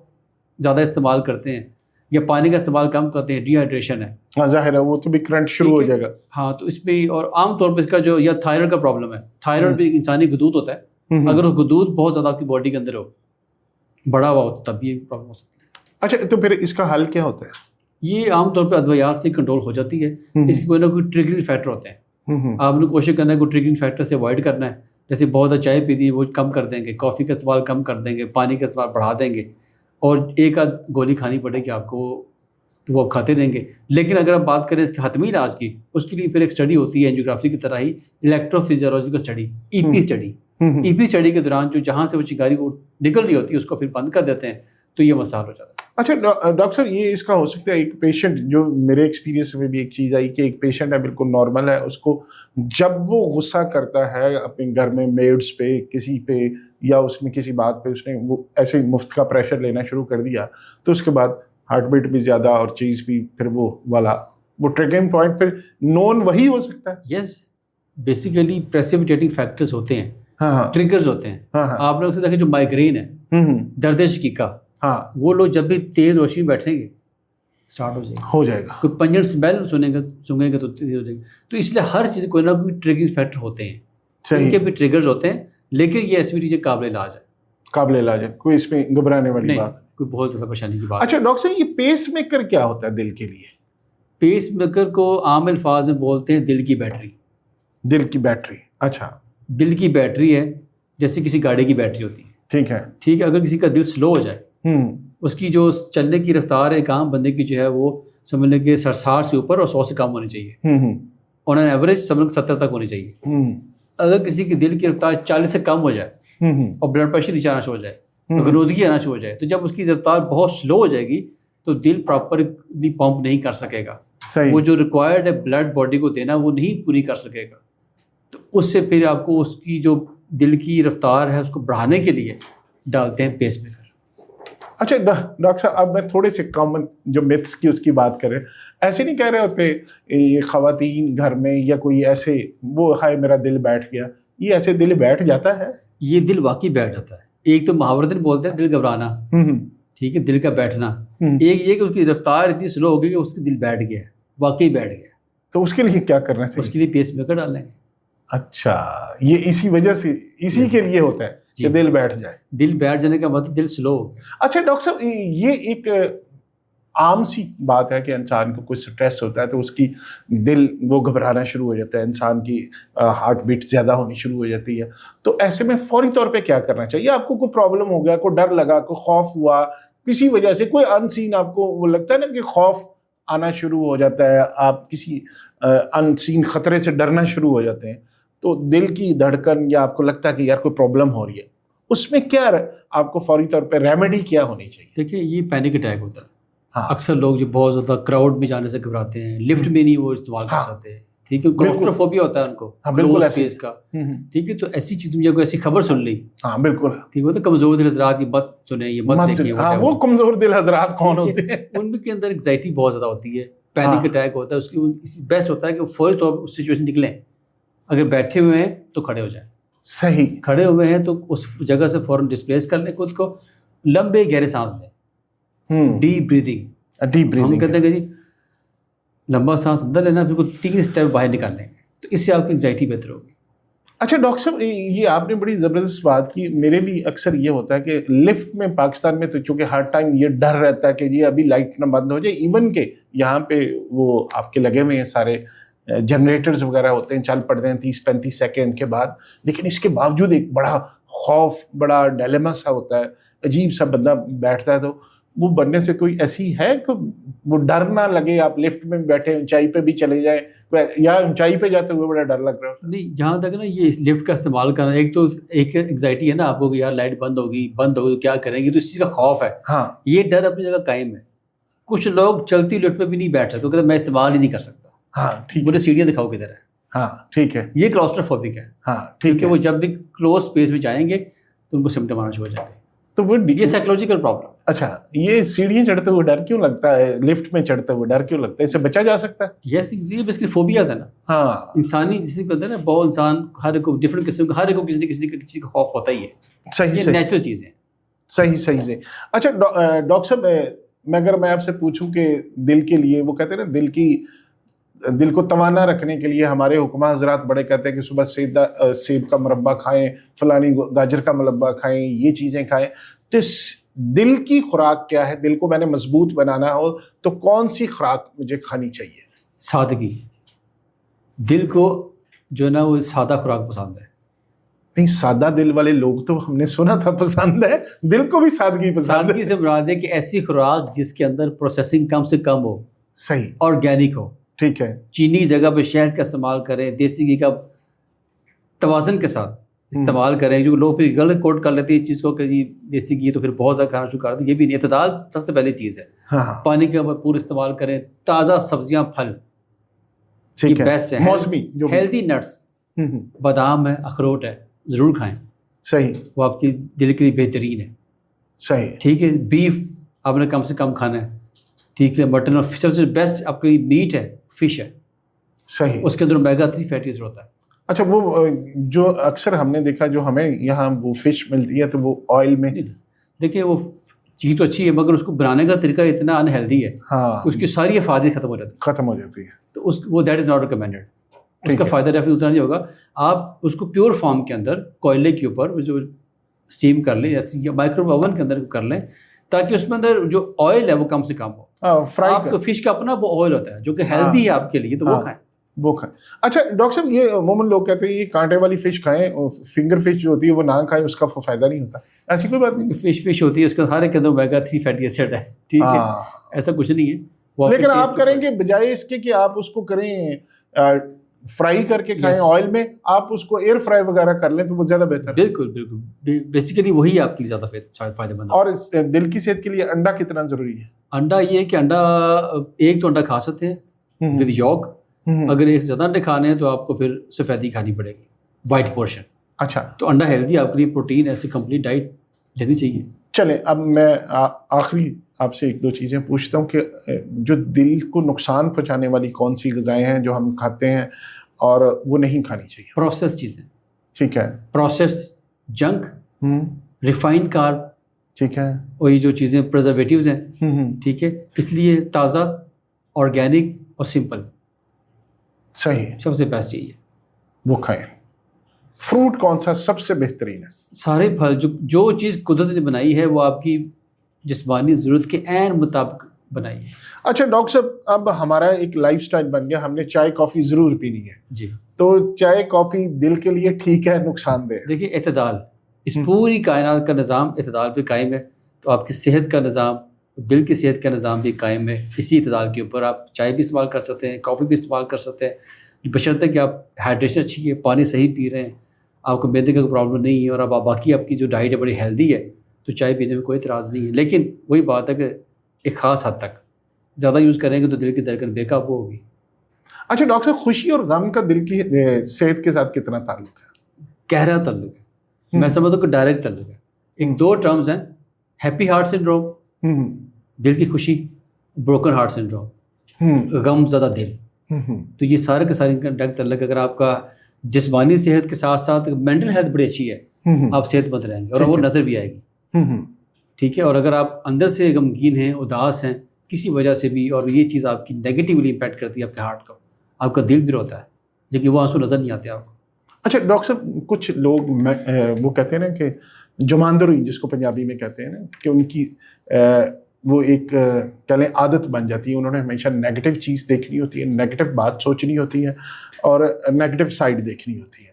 زیادہ استعمال کرتے ہیں، یا پانی کا استعمال کم کرتے ہیں، ڈی ہائیڈریشن ہے. ہاں ظاہر ہے، وہ تو بھی کرنٹ شروع ہو جائے گا. ہاں تو اس پہ، اور عام طور پہ اس کا جو یا تھائرائڈ کا پرابلم ہے. تھائرائڈ بھی انسانی غدود ہوتا ہے، اگر وہ غدود بہت زیادہ آپ کی باڈی کے اندر ہو، بڑا ہوا ہو، تب یہ پرابلم ہو سکتی ہے. اچھا تو پھر اس کا حل کیا ہوتا ہے؟ یہ عام طور پہ ادویات سے کنٹرول ہو جاتی ہے. اس کی کوئی نہ کوئی ٹریگرنگ فیکٹر ہوتے ہیں. آپ نے کوشش کرنا ہے کوئی ٹریگرنگ فیکٹر سے اوائڈ کرنا ہے. جیسے بہت زیادہ چائے پی دی وہ کم کر دیں گے، کافی کا استعمال کم کر دیں گے، پانی کا استعمال بڑھا دیں گے، اور ایک آدھ گولی کھانی پڑے گی آپ کو تو وہ آپ کھاتے رہیں گے. لیکن اگر آپ بات کریں اس کے حتمی علاج کی، اس کے لیے پھر ایک اسٹڈی ہوتی ہے اینجیوگرافی کی طرح ہی، electrophysiological study, EP study. EP study کے دوران جو جہاں سے وہ چنگاری کو نکل رہی ہوتی ہے اس کو پھر بند کر دیتے ہیں، تو یہ مسائل ہو جاتا ہے. اچھا ڈاکٹر صاحب، یہ اس کا ہو سکتا ہے ایک پیشنٹ، جو میرے ایکسپیرینس میں بھی ایک چیز آئی کہ ایک پیشنٹ ہے بالکل نارمل ہے، اس کو جب وہ غصہ کرتا ہے اپنے گھر میں میڈس پہ، کسی پہ، یا اس میں کسی بات پہ اس نے وہ ایسے ہی مفت کا پریشر لینا شروع کر دیا، تو اس کے بعد ہارٹ بیٹ بھی زیادہ اور چیز بھی، پھر وہ والا وہ ٹریگرنگ پوائنٹ پھر نون وہی ہو سکتا ہے. یس، بیسیکلی پریسپیٹیٹنگ فیکٹرز ہوتے ہیں، ٹریگرز ہوتے ہیں. آپ نے اکثر دیکھا جو مائیگرین ہے، درد شقیقہ، وہ لوگ جب بھی تیز روشنی بیٹھیں گے اسٹارٹ ہو جائے گا. کوئی پنجنٹ اسمیل سنیں گے تو تیز ہو جائے گا. تو اس لیے ہر چیز کوئی نہ کوئی ٹریگرنگ فیکٹر ہوتے ہیں، ان کے بھی ٹریگرز ہوتے ہیں. لیکن یہ SVT قابل علاج ہے، قابل علاج ہے، کوئی اس میں گھبرانے والی بات نہیں، کوئی بہت زیادہ پریشانی کی بات. اچھا ڈاکٹر صاحب، یہ پیس میکر کیا ہوتا ہے دل کے لیے؟ پیس میکر کو عام الفاظ میں بولتے ہیں دل کی بیٹری. دل کی بیٹری، اچھا. دل کی بیٹری ہے جیسے کسی گاڑی کی بیٹری ہوتی ہے. ٹھیک ہے. ٹھیک ہے، اگر کسی کا دل سلو ہو جائے، اس کی جو چلنے کی رفتار ہے ایک عام بندے کی جو ہے وہ سمجھ لیں کہ 60 سے اوپر اور 100 سے کم ہونی چاہیے. آن این ایوریج سمجھ لیں 70 تک ہونی چاہیے. اگر کسی کی دل کی رفتار 40 سے کم ہو جائے اور بلڈ پریشر نیچے آنا شروع ہو جائے، غنودگی آنا شروع ہو جائے، تو جب اس کی رفتار بہت سلو ہو جائے گی تو دل پراپرلی پمپ نہیں کر سکے گا. وہ جو ریکوائرڈ ہے بلڈ باڈی کو دینا وہ نہیں پوری کر سکے گا. تو اس سے پھر آپ کو اس کی جو دل کی رفتار ہے اس کو بڑھانے کے لیے ڈالتے ہیں پیس میکر. اچھا ڈاکٹر صاحب، اب میں تھوڑے سے کامن جو متس کی اس کی بات کریں، ایسے نہیں کہہ رہے ہوتے یہ خواتین گھر میں یا کوئی ایسے وہ ہائے میرا دل بیٹھ گیا، یہ ایسے دل بیٹھ جاتا ہے؟ یہ دل واقعی بیٹھ جاتا ہے. ایک تو محاورتن بولتے ہیں دل گھبرانا، ٹھیک ہے، دل کا بیٹھنا. ایک یہ کہ اس کی رفتار اتنی سلو ہو گئی کہ اس کی دل بیٹھ گیا، واقعی بیٹھ گیا. تو اس کے لیے کیا کرنا چاہیے؟ اس کے لیے پیس میکر ڈالیں گے. اچھا، یہ اسی وجہ سے، اسی کے لیے ہوتا ہے کہ دل بیٹھ جائے. دل بیٹھ جانے کا مطلب دل سلو ہو گیا. اچھا ڈاکٹر صاحب، یہ ایک عام سی بات ہے کہ انسان کو کوئی سٹریس ہوتا ہے تو اس کی دل وہ گھبرانا شروع ہو جاتا ہے، انسان کی ہارٹ بیٹ زیادہ ہونی شروع ہو جاتی ہے. تو ایسے میں فوری طور پہ کیا کرنا چاہیے؟ آپ کو کوئی پرابلم ہو گیا، کوئی ڈر لگا، کوئی خوف ہوا کسی وجہ سے، کوئی ان سین آپ کو وہ لگتا ہے نا کہ خوف آنا شروع ہو جاتا ہے، آپ کسی ان سین خطرے سے ڈرنا شروع ہو جاتے ہیں، تو دل کی دھڑکن یا آپ کو لگتا ہے کہ یار کوئی پرابلم ہو رہی ہے، اس میں کیا آپ کو فوری طور پہ ریمیڈی کیا ہونی چاہیے؟ دیکھیں یہ پینک اٹیک ہوتا ہے. اکثر لوگ جو بہت زیادہ کراؤڈ میں جانے سے گھبراتے ہیں، لفٹ میں نہیں وہ استعمال کر سکتے، ٹھیک ہے، کلوسٹروفوبیا ہوتا ہے ان کو، بالکل اسپیس کا، ٹھیک ہے. تو ایسی چیز میں کوئی ایسی خبر سن لی، بالکل ٹھیک ہے، تو کمزور دل حضرات یہ مت سنیں، یہ مت دیکھیں. وہ کمزور دل حضرات کون ہوتے ہیں؟ ان کے اندر انگزائٹی بہت زیادہ ہوتی ہے، پینک اٹیک ہوتا ہے. اس کی بیسٹ ہوتا ہے کہ فوری طور پر اس سچویشن نکلیں. اگر بیٹھے ہوئے ہیں تو کھڑے ہو جائیں. صحیح. کھڑے ہوئے ہیں تو اس جگہ سے فوراً ڈسپلیس کر لیں خود کو, لمبے گہرے سانس لیں, ڈیپ بریدنگ. ہم کہتے ہیں کہ جی لمبا سانس اندر لینا, پھر 3 اسٹیپ باہر نکالنے, تو اس سے آپ کی انگزائٹی بہتر ہوگی. اچھا ڈاکٹر صاحب, یہ آپ نے بڑی زبردست بات کی. میرے بھی اکثر یہ ہوتا ہے کہ لفٹ میں پاکستان میں تو چونکہ ہر ٹائم یہ ڈر رہتا ہے کہ جی ابھی لائٹ نہ بند ہو جائے, ایون کہ یہاں پہ وہ آپ کے لگے ہوئے ہیں سارے جنریٹرز وغیرہ ہوتے ہیں, چل پڑتے ہیں 30-35 سیکنڈ کے بعد, لیکن اس کے باوجود ایک بڑا خوف, بڑا ڈیلیما سا ہوتا ہے, عجیب سا بندہ بیٹھتا ہے. تو وہ بننے سے کوئی ایسی ہے کہ وہ ڈر نہ لگے, آپ لفٹ میں بیٹھے اونچائی پہ بھی چلے جائیں, یا اونچائی پہ جاتے ہوئے بڑا ڈر لگ رہا ہے؟ نہیں, جہاں تک نا یہ لفٹ کا استعمال کرنا, ایک تو ایک انگزائٹی ہے نا آپ کو کہ یار لائٹ بند ہوگی تو کیا کریں گے, تو اس چیز کا خوف ہے. ہاں, یہ ڈر اپنی جگہ قائم ہے. کچھ لوگ چلتی لفٹ پہ بھی نہیں بیٹھ سکتے, کہتے میں استعمال ہی نہیں کر سکتا. ہاں ٹھیک, مجھے سیڑھیاں دکھاؤ کدھر ہے. ہاں ٹھیک ہے, یہ کلاسٹروفوبک ہے. ہاں ٹھیک ہے, کیونکہ وہ جب بھی کلوز اسپیس میں جائیں گے تو ان کو سمپٹم آنا شروع ہو جائیں گے. تو وہ یہ سائیکولوجیکل پرابلم. اچھا, یہ سیڑھیاں چڑھتے ہوئے ڈر کیوں لگتا ہے, لفٹ میں چڑھتے ہوئے ڈر کیوں لگتا ہے, اس سے بچا جا سکتا ہے؟ یس, یہ بیسکلی فوبیاز ہے نا. ہاں, انسانی جسے کہتے ہیں نا, بہت انسان ہر ایک کو ڈفرینٹ قسم کا, ہر ایک کو کسی نہ کسی چیز کا خوف ہوتا ہی ہے. صحیح یہ صحیح نیچرل چیزیں ہیں. صحیح صحیح سے. اچھا ڈاکٹر صاحب, اگر میں آپ سے پوچھوں کہ دل کے لیے, وہ کہتے ہیں نا دل کو توانا رکھنے کے لیے ہمارے حکمہ حضرات بڑے کہتے ہیں کہ صبح سیب کا مربع کھائیں, فلانی گاجر کا مربع کھائیں, یہ چیزیں کھائیں. تو دل کی خوراک کیا ہے؟ دل کو میں نے مضبوط بنانا ہو تو کون سی خوراک مجھے کھانی چاہیے؟ سادگی. دل کو جو ہے نا وہ سادہ خوراک پسند ہے. نہیں, سادہ دل والے لوگ تو ہم نے سنا تھا پسند ہے, دل کو بھی سادگی پسند ہے. سادگی سے مراد ہے کہ ایسی خوراک جس کے اندر پروسیسنگ کم سے کم ہو, صحیح, آرگینک ہو. ٹھیک ہے, چینی کی جگہ پہ شہد کا استعمال کریں, دیسی گھی کا توازن کے ساتھ استعمال کریں. جو لوگ پھر غلط کوٹ کر لیتے ہیں اس چیز کو کہ جی دیسی گھی تو پھر بہت زیادہ کھانا شروع کر دیں. یہ بھی نہیں, اعتدال سب سے پہلی چیز ہے. ہاں, پانی کا بھرپور استعمال کریں, تازہ سبزیاں, پھل, ٹھیک یہ ہے, بیسٹ ہے. موسمی جو ہیلدی نٹس, بادام ہے, اخروٹ ہے, ضرور کھائیں. صحیح, وہ آپ کی دل کے لیے بہترین ہے. صحیح, ٹھیک ہے. بیف آپ نے کم سے کم کھانا ہے. ٹھیک ہے. مٹن اور سب سے بیسٹ آپ کی میٹ ہے, فش ہے. صحیح, اس کے اندر اومیگا 3 فیٹی ایسڈ ہوتا ہے. اچھا, وہ جو اکثر ہم نے دیکھا جو ہمیں یہاں وہ فش ملتی ہے تو وہ آئل میں, دیکھیے وہ چیز تو اچھی ہے مگر اس کو بنانے کا طریقہ اتنا انہیلدی ہے ہاں, کہ اس کی ساری افادیت ختم ہو جاتی ہے. تو وہ دیٹ از ناٹ ریکمینڈیڈ. اس کا فائدہ ڈیفینیٹلی اتنا نہیں ہوگا. آپ اس کو پیور فارم کے اندر کوئلے کے اوپر جو اسٹیم کر لیں یا مائکرو اوون کے اندر کر لیں تاکہ اس میں اندر جو آئل ہے وہ کم سے کم ہو. آپ کو فش کا اپنا وہ آئل ہوتا ہے جو کہ ہیلدی ہے آپ کے لیے, تو وہ کھائیں. وہ کھائیں. اچھا ڈاکٹر صاحب, یہ عموماً لوگ کہتے ہیں یہ کانٹے والی فش کھائیں, فنگر فش جو ہوتی ہے وہ نہ کھائیں, اس کا فائدہ نہیں ہوتا. ایسی کوئی بات نہیں؟ فش ہوتی ہے, اس کا ہر ایک کے اندر اومیگا 3 فیٹی ایسڈ ہے. ٹھیک ہے, ایسا کچھ نہیں ہے. لیکن آپ کریں گے بجائے اس کے کہ آپ اس کو کریں فرائی کر کے کھائیں آئل میں, آپ اس کو ایئر فرائی وغیرہ کر لیں تو وہ زیادہ بہتر ہے. بالکل بالکل, بیسیکلی وہی آپ کے لیے زیادہ فائدہ مند ہے. اور دل کی صحت کے لیے انڈا کتنا ضروری ہے؟ انڈا یہ ہے کہ انڈا ایک تو انڈا کھا سکتے ہیں ود یولک. اگر ایک سے زیادہ انڈے کھانے ہیں تو آپ کو پھر سفیدی کھانی پڑے گی, وائٹ پورشن. اچھا, تو انڈا ہیلدی آپ کے لیے, پروٹین ایسی کمپلیٹ ڈائٹ لینی چاہیے. چلیں اب میں آخری آپ سے 1-2 چیزیں پوچھتا ہوں کہ جو دل کو نقصان پہنچانے والی کون سی غذائیں ہیں جو ہم کھاتے ہیں اور وہ نہیں کھانی چاہیے؟ پروسیس چیزیں. ٹھیک ہے, پروسیس جنک, ریفائنڈ کارب, ٹھیک ہے, اور یہ جو چیزیں پرزرویٹیوز ہیں, ٹھیک ہے, اس لیے تازہ, آرگینک اور سمپل صحیح سب سے بیسٹ چیز ہے, وہ کھائیں. فروٹ کون سا سب سے بہترین ہے؟ سارے پھل, جو چیز قدرت نے بنائی ہے وہ آپ کی جسمانی ضرورت کے عین مطابق بنائی ہے. اچھا ڈاکٹر صاحب, اب ہمارا ایک لائف سٹائل بن گیا, ہم نے چائے کافی ضرور پینی ہے. جی, تو چائے کافی دل کے لیے ٹھیک ہے, نقصان دہ؟ دیکھیے اعتدال, اس پوری کائنات کا نظام اعتدال پہ قائم ہے. تو آپ کی صحت کا نظام, دل کی صحت کا نظام بھی قائم ہے اسی اعتدال کے اوپر. آپ چائے بھی استعمال کر سکتے ہیں, کافی بھی استعمال کر سکتے ہیں, بشرطے کہ آپ ہائیڈریشن اچھی ہے, پانی صحیح پی رہے ہیں, آپ کو معدے کا کوئی پرابلم نہیں ہے, اور اب باقی آپ کی جو ڈائٹ ہے بڑی ہیلدی ہے, تو چائے پینے میں کوئی اعتراض نہیں ہے. لیکن وہی بات ہے کہ ایک خاص حد تک زیادہ یوز کریں گے تو دل کی دھڑکن بے قابو ہوگی. اچھا ڈاکٹر صاحب, خوشی اور غم کا دل کی صحت کے ساتھ کتنا تعلق ہے؟ گہرا تعلق ہے, میں سمجھتا ہوں کہ ڈائریکٹ تعلق ہے. ایک 2 ٹرمز ہیں, ہیپی ہارٹ سنڈروم دل کی خوشی, بروکن ہارٹ سنڈروم غم زدہ دل. تو یہ سارے کے سارے کا ڈائریکٹ تعلق ہے. اگر آپ کا جسمانی صحت کے ساتھ ساتھ مینٹل ہیلتھ بڑی اچھی ہے، آپ صحت مند رہیں گے اور وہ نظر بھی آئے گی. ٹھیک ہے. اور اگر آپ اندر سے غمگین ہیں، اداس ہیں کسی وجہ سے بھی، اور یہ چیز آپ کی نیگیٹیولی امپیکٹ کرتی ہے آپ کے ہارٹ کو، آپ کا دل بھی روتا ہے لیکن وہ آنسو نظر نہیں آتے آپ کو. اچھا ڈاکٹر صاحب، کچھ لوگ وہ کہتے ہیں نا کہ جماندری جس کو پنجابی میں کہتے ہیں نا، کہ ان کی وہ ایک کہہ لیں عادت بن جاتی ہے، انہوں نے ہمیشہ نیگیٹو چیز دیکھنی ہوتی ہے، نیگیٹو بات سوچنی ہوتی ہے اور نیگیٹو سائڈ دیکھنی ہوتی ہے،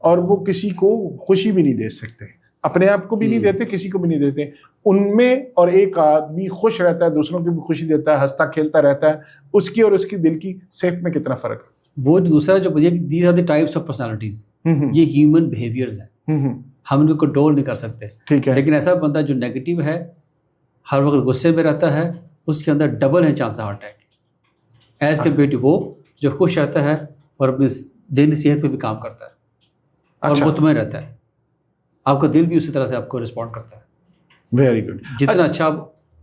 اور وہ کسی کو خوشی بھی نہیں دے سکتے، اپنے آپ کو بھی نہیں دیتے، کسی کو بھی نہیں دیتے. ان میں اور ایک آدمی خوش رہتا ہے، دوسروں کی بھی خوشی دیتا ہے، ہنستا کھیلتا رہتا ہے، اس کی اور اس کی دل کی صحت میں کتنا فرق ہے؟ وہ دوسرا جو these are the types of personalities, یہ ہیومن بیہیویئرز ہیں، ہم ان کو کنٹرول نہیں کر سکتے. ٹھیک ہے. لیکن ایسا بندہ جو نیگیٹو ہے، ہر وقت غصے میں رہتا ہے، اس کے اندر ڈبل ہے chance heart attack as compare to وہ جو خوش رہتا ہے اور اپنی ذہنی صحت پہ بھی کام کرتا ہے اور مطمئن رہتا ہے. آپ کا دل بھی اسی طرح سے آپ کو رسپونڈ کرتا ہے. Very good. جتنا اچھا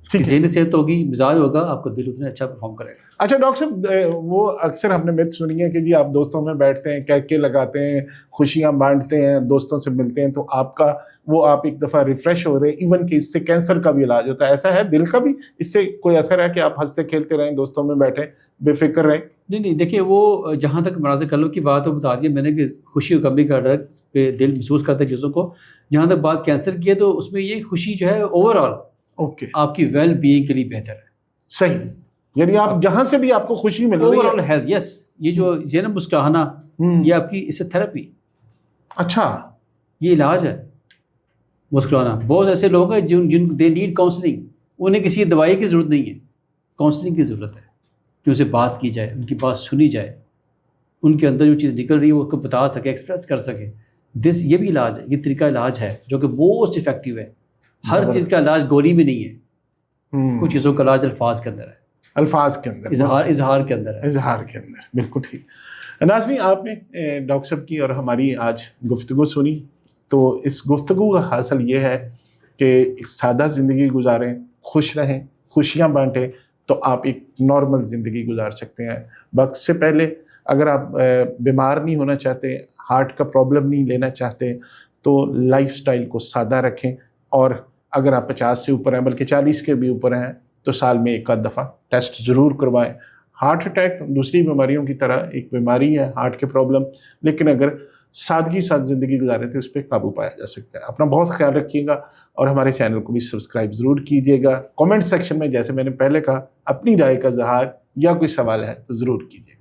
ذہنی صحت ہوگی، مزاج ہوگا، آپ کا دل اتنا اچھا پرفارم کرے گا. اچھا ڈاکٹر صاحب، وہ اکثر ہم نے میتھ سنی ہے کہ جی آپ دوستوں میں بیٹھتے ہیں، کہکے لگاتے ہیں، خوشیاں بانٹتے ہیں، دوستوں سے ملتے ہیں تو آپ کا وہ آپ ایک دفعہ ریفریش ہو رہے ہیں، ایون کہ اس سے کینسر کا بھی علاج ہوتا ہے. ایسا ہے دل کا بھی اس سے کوئی اثر ہے کہ آپ ہنستے کھیلتے رہیں، دوستوں میں بیٹھیں، بے فکر رہیں؟ نہیں دیکھیے، وہ جہاں تک مرض قلب کی بات ہے بتا دیا میں نے کہ خوشی اور غمی کا ڈرگ پہ دل محسوس کرتا ہے چیزوں کو. جہاں تک بات کینسر کی ہے تو اس میں یہ خوشی جو ہے اوور آل اوکے آپ کی ویل بینگ کے لیے بہتر ہے. صحیح. یعنی آپ جہاں سے بھی آپ کو خوشی مل رہی اوور ہے. آل ہیلتھ، یس. یہ جو ہے نا مسکرانا، یہ آپ کی اس سے تھراپی. اچھا. یہ علاج ہے مسکرانا. بہت ایسے لوگ ہیں جن دے نیڈ کاؤنسلنگ، انہیں کسی دوائی کی ضرورت نہیں ہے، کاؤنسلنگ کی ضرورت ہے کہ اسے بات کی جائے، ان کی بات سنی جائے، ان کے اندر جو چیز نکل رہی ہے وہ اس کو بتا سکے، ایکسپریس کر سکے. یہ بھی علاج ہے، یہ طریقہ علاج ہے جو کہ موسٹ افیکٹو ہے. ہر چیز کا علاج گولی میں نہیں ہے، کچھ چیزوں کا علاج الفاظ کے اندر ہے، الفاظ کے اندر، اظہار کے اندر ہے. اظہار کے اندر، بالکل ٹھیک. ناظرین، آپ نے ڈاکٹر صاحب کی اور ہماری آج گفتگو سنی، تو اس گفتگو کا حاصل یہ ہے کہ ایک سادہ زندگی گزاریں، خوش رہیں، خوشیاں بانٹیں، تو آپ ایک نارمل زندگی گزار سکتے ہیں. وقت سے پہلے اگر آپ بیمار نہیں ہونا چاہتے، ہارٹ کا پرابلم نہیں لینا چاہتے، تو لائف سٹائل کو سادہ رکھیں. اور اگر آپ 50 سے اوپر ہیں، بلکہ 40 کے بھی اوپر ہیں، تو سال میں ایک آدھ دفعہ ٹیسٹ ضرور کروائیں. ہارٹ اٹیک دوسری بیماریوں کی طرح ایک بیماری ہے، ہارٹ کے پرابلم، لیکن اگر سادگی ساتھ زندگی گزارے تو اس پہ قابو پایا جا سکتا ہے. اپنا بہت خیال رکھیے گا اور ہمارے چینل کو بھی سبسکرائب ضرور کیجیے گا. کامنٹ سیکشن میں جیسے میں نے پہلے کہا، اپنی رائے کا اظہار یا کوئی سوال ہے تو ضرور کیجیے گا.